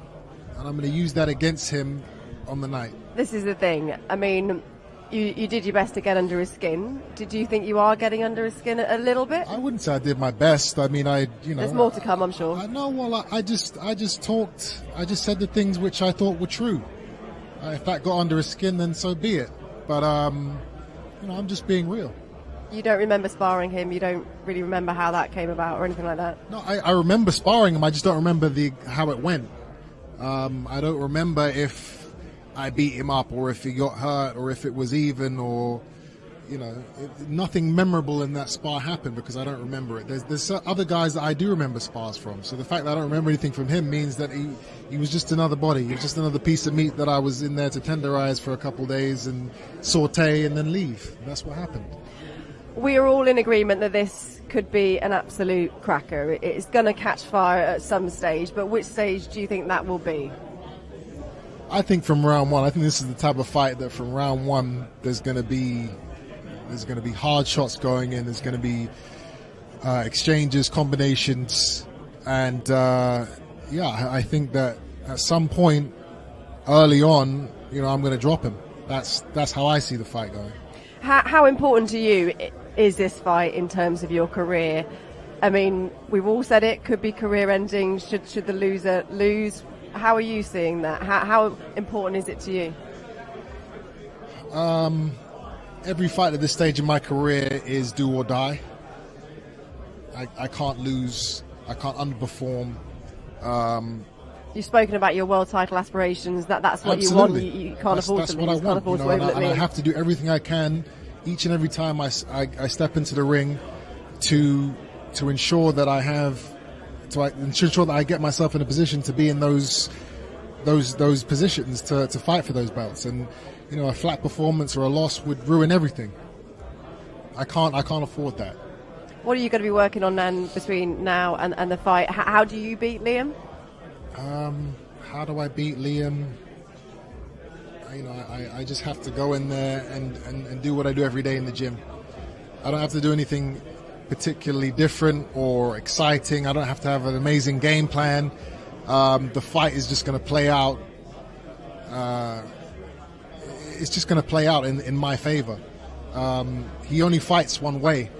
and I'm going to use that against him on the night. This is the thing. I mean, you did your best to get under his skin. Did you think you are getting under his skin a little bit? I wouldn't say I did my best. I mean, there's more to come, I'm sure. I just talked. I just said the things which I thought were true. If that got under his skin, then so be it. But I'm just being real. You don't remember sparring him? You don't really remember how that came about or anything like that? No, I remember sparring him. I just don't remember how it went. I don't remember if I beat him up or if he got hurt or if it was even or, nothing memorable in that spar happened because I don't remember it. There's other guys that I do remember spars from. So the fact that I don't remember anything from him means that he was just another body. He was just another piece of meat that I was in there to tenderize for a couple of days and saute and then leave. That's what happened. We are all in agreement that this could be an absolute cracker. It's going to catch fire at some stage, but which stage do you think that will be? I think from round one. I think this is the type of fight that from round one there's going to be hard shots going in. There's going to be exchanges, combinations, and I think that at some point early on, I'm going to drop him. That's how I see the fight going. How important to you is this fight in terms of your career? I mean, we've all said it could be career-ending should the loser lose. How are you seeing that? How important is it to you? Every fight at this stage in my career is do or die. I can't lose. I can't underperform. You've spoken about your world title aspirations. That's what absolutely. You want. You can't afford to lose. That's what I want. And I have to do everything I can each and every time I step into the ring to ensure that ensure that I get myself in a position to be in those positions to fight for those belts. And a flat performance or a loss would ruin everything. I can't afford that. What are you going to be working on then between now and the fight? How do you beat Liam? How do I beat Liam? I just have to go in there and do what I do every day in the gym. I don't have to do anything particularly different or exciting. I don't have to have an amazing game plan. The fight is just going to play out. It's just going to play out in my favor. He only fights one way.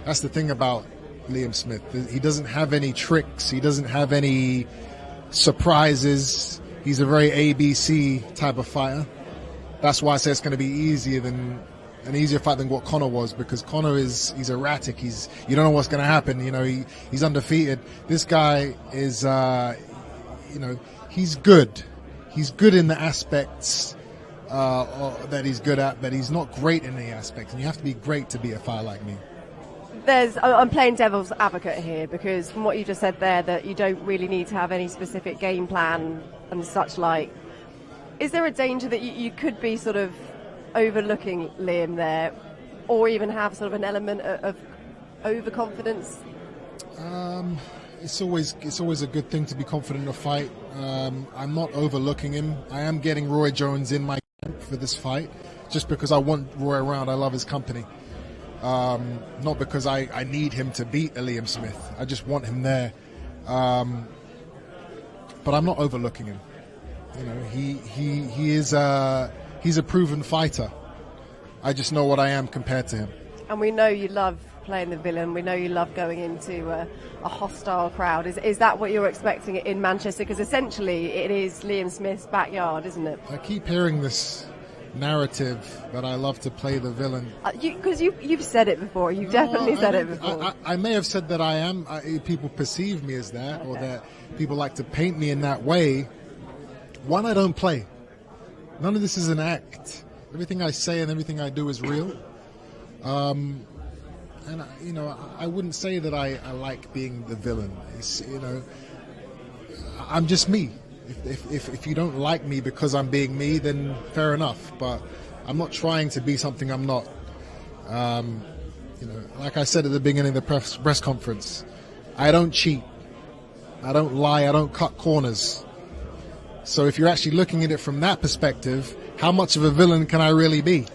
That's the thing about Liam Smith. He doesn't have any tricks. He doesn't have any surprises. He's a very ABC type of fighter. That's why I say it's going to be an easier fight than what Conor was, because Conor he's erratic. You don't know what's going to happen. He's undefeated. This guy is he's good. He's good in the aspects that he's good at, but he's not great in any aspects. And you have to be great to be a fighter like me. I'm playing devil's advocate here, because from what you just said there, that you don't really need to have any specific game plan and such like. Is there a danger that you could be sort of overlooking Liam there, or even have sort of an element of overconfidence? It's always a good thing to be confident in a fight. I'm not overlooking him. I am getting Roy Jones in my camp for this fight, just because I want Roy around. I love his company. Not because I need him to beat Liam Smith. I just want him there. But I'm not overlooking him. He's a proven fighter. I just know what I am compared to him. And we know you love playing the villain. We know you love going into a hostile crowd. Is that what you're expecting in Manchester? Because essentially it is Liam Smith's backyard, isn't it? I keep hearing this narrative that I love to play the villain. Because you've said it before. You've definitely said it before. I may have said that I am. People perceive me as that, or that people like to paint me in that way. One, I don't play. None of this is an act. Everything I say and everything I do is real. And I wouldn't say that I like being the villain. It's, I'm just me. If you don't like me because I'm being me, then fair enough. But I'm not trying to be something I'm not. Like I said at the beginning of the press conference, I don't cheat. I don't lie. I don't cut corners. So if you're actually looking at it from that perspective, how much of a villain can I really be?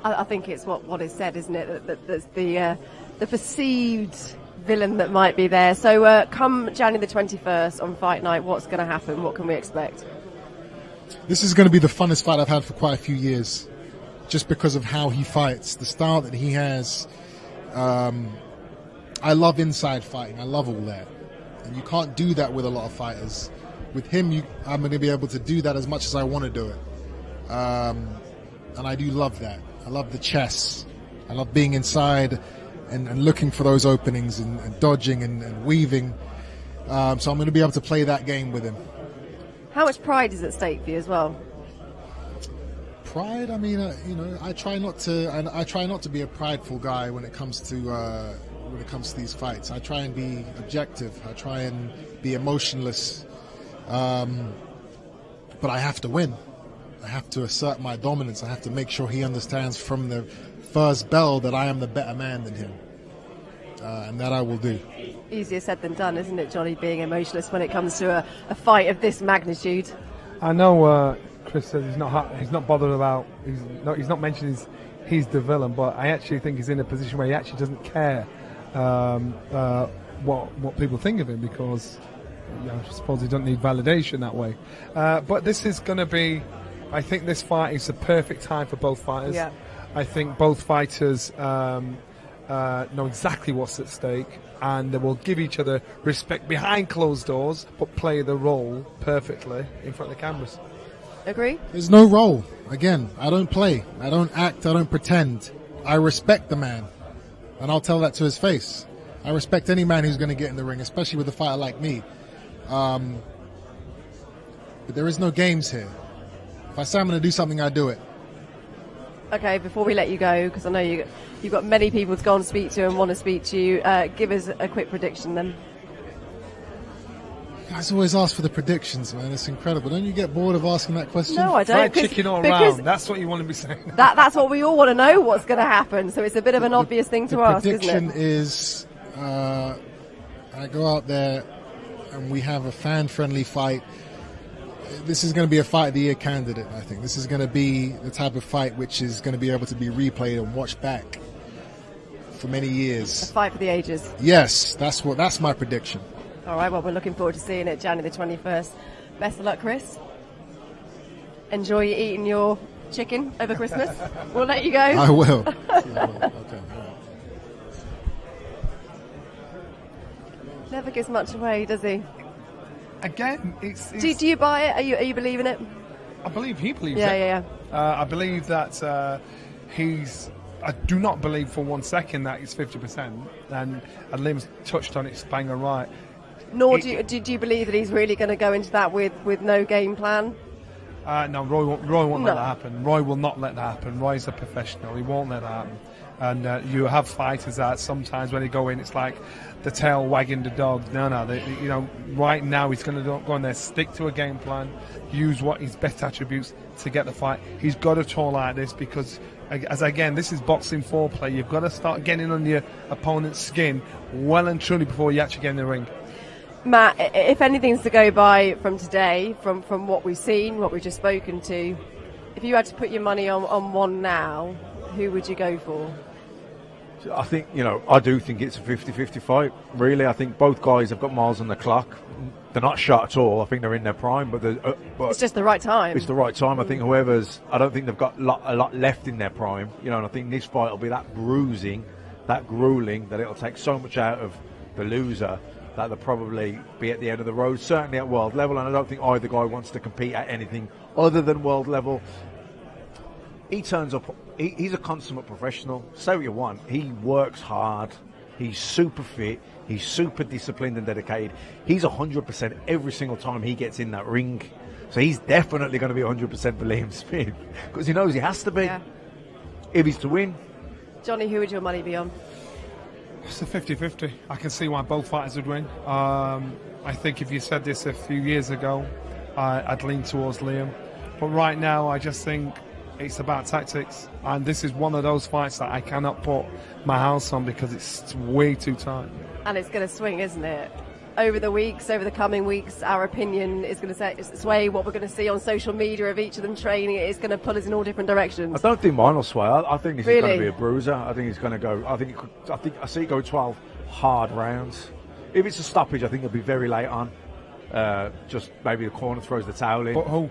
I think it's what is said, isn't it? That there's the perceived villain that might be there. So come January the 21st on Fight Night, what's going to happen? What can we expect? This is going to be the funnest fight I've had for quite a few years, just because of how he fights, the style that he has. I love inside fighting. I love all that. And you can't do that with a lot of fighters. With him, I'm going to be able to do that as much as I want to do it. And I do love that. I love the chess. I love being inside and looking for those openings and dodging and weaving. So I'm going to be able to play that game with him. How much pride is at stake for you as well? Pride? I mean, I try not to be a prideful guy when it comes to these fights. I try and be objective. I try and be emotionless. But I have to win. I have to assert my dominance. I have to make sure he understands from the first bell that I am the better man than him. And that I will do. Easier said than done, isn't it, Johnny, being emotionless when it comes to a fight of this magnitude? I know Chris says he's not bothered about, he's not mentioning he's the villain, but I actually think he's in a position where he actually doesn't care what people think of him, because I suppose he doesn't need validation that way. But this is going to be, I think this fight is the perfect time for both fighters. Yeah. I think both fighters know exactly what's at stake, and they will give each other respect behind closed doors, but play the role perfectly in front of the cameras. Agree? There's no role. Again, I don't play. I don't act. I don't pretend. I respect the man, and I'll tell that to his face. I respect any man who's going to get in the ring, especially with a fighter like me. But there is no games here. If I say I'm going to do something, I do it. Okay, before we let you go, because I know you've got many people to go and speak to and want to speak to you, give us a quick prediction then. You guys always ask for the predictions, man. It's incredible. Don't you get bored of asking that question? No, I don't. Fried chicken all round. That's what you want to be saying. That's what we all want to know, what's going to happen. So it's a bit of an obvious thing to ask, isn't it? The prediction is I go out there and we have a fan-friendly fight. This is going to be a Fight of the Year candidate, I think. This is going to be the type of fight which is going to be able to be replayed and watched back for many years. A fight for the ages. Yes, that's my prediction. All right, well, we're looking forward to seeing it January the 21st. Best of luck, Chris. Enjoy eating your chicken over Christmas. We'll let you go. I will. Okay. Never gives much away, does he? Again, it's do you buy it? Are you believing it? I believe he believes it. Yeah. I believe that I do not believe for 1 second that he's 50%, and Liam's touched on it bang on right. Nor do you believe that he's really going to go into that with no game plan? No, Roy won't let that happen. Roy will not let that happen. Roy's a professional. He won't let that happen. And you have fighters that sometimes when they go in, it's like the tail wagging the dog. No. Right now he's going to go in there, stick to a game plan, use what his best attributes to get the fight. He's got to talk like this because, this is boxing foreplay. You've got to start getting on your opponent's skin well and truly before you actually get in the ring. Matt, if anything's to go by from today, from what we've seen, what we've just spoken to, if you had to put your money on one now, who would you go for? I think, I do think it's a 50-50 fight, really. I think both guys have got miles on the clock. They're not shot at all. I think they're in their prime, but it's just the right time. It's the right time. I think I don't think they've got a lot left in their prime, and I think this fight will be that bruising, that grueling, that it'll take so much out of the loser that they'll probably be at the end of the road, certainly at world level, and I don't think either guy wants to compete at anything other than world level. He turns up, he's a consummate professional. Say what you want, he works hard, he's super fit, he's super disciplined and dedicated. He's 100% every single time he gets in that ring. So he's definitely going to be 100% for Liam Smith, because he knows he has to be, if he's to win. Johnny, who would your money be on? It's a 50-50. I can see why both fighters would win. I think if you said this a few years ago, I'd lean towards Liam. But right now, I just think it's about tactics. And this is one of those fights that I cannot put my house on because it's way too tight. And it's going to swing, isn't it? Over the coming weeks, our opinion is going to sway what we're going to see on social media of each of them training. It's going to pull us in all different directions. I don't think mine will sway. I think this is going to be a bruiser. I think it's going to go. I think I see it go 12 hard rounds. If it's a stoppage, I think it'll be very late on. Just maybe the corner throws the towel in. But who?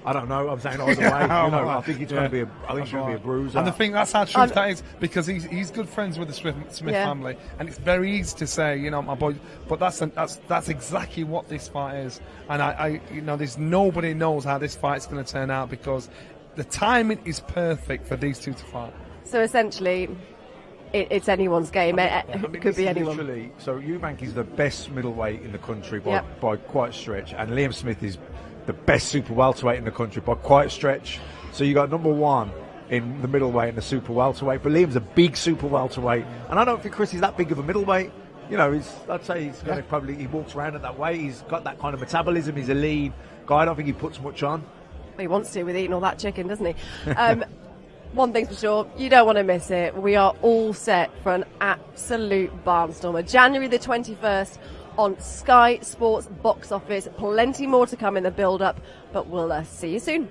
I don't know. I'm saying either way. I think it's going to be a bruiser. And the thing, that's how true that is, because he's good friends with the Smith family, and it's very easy to say, my boy. But that's exactly what this fight is. And there's nobody knows how this fight's going to turn out, because the timing is perfect for these two to fight. So essentially, it's anyone's game. It could be anyone. Literally, so Eubank is the best middleweight in the country by quite a stretch, and Liam Smith is the best super welterweight in the country by quite a stretch. So you got number one in the middleweight and the super welterweight, but Liam's a big super welterweight, and I don't think Chris is that big of a middleweight. I'd say he's going to he walks around it that way. He's got that kind of metabolism. He's a lean guy. I don't think he puts much on. He wants to with eating all that chicken, doesn't he? One thing's for sure, you don't want to miss it. We are all set for an absolute barnstormer. January the 21st on Sky Sports Box Office. Plenty more to come in the build-up, but we'll see you soon.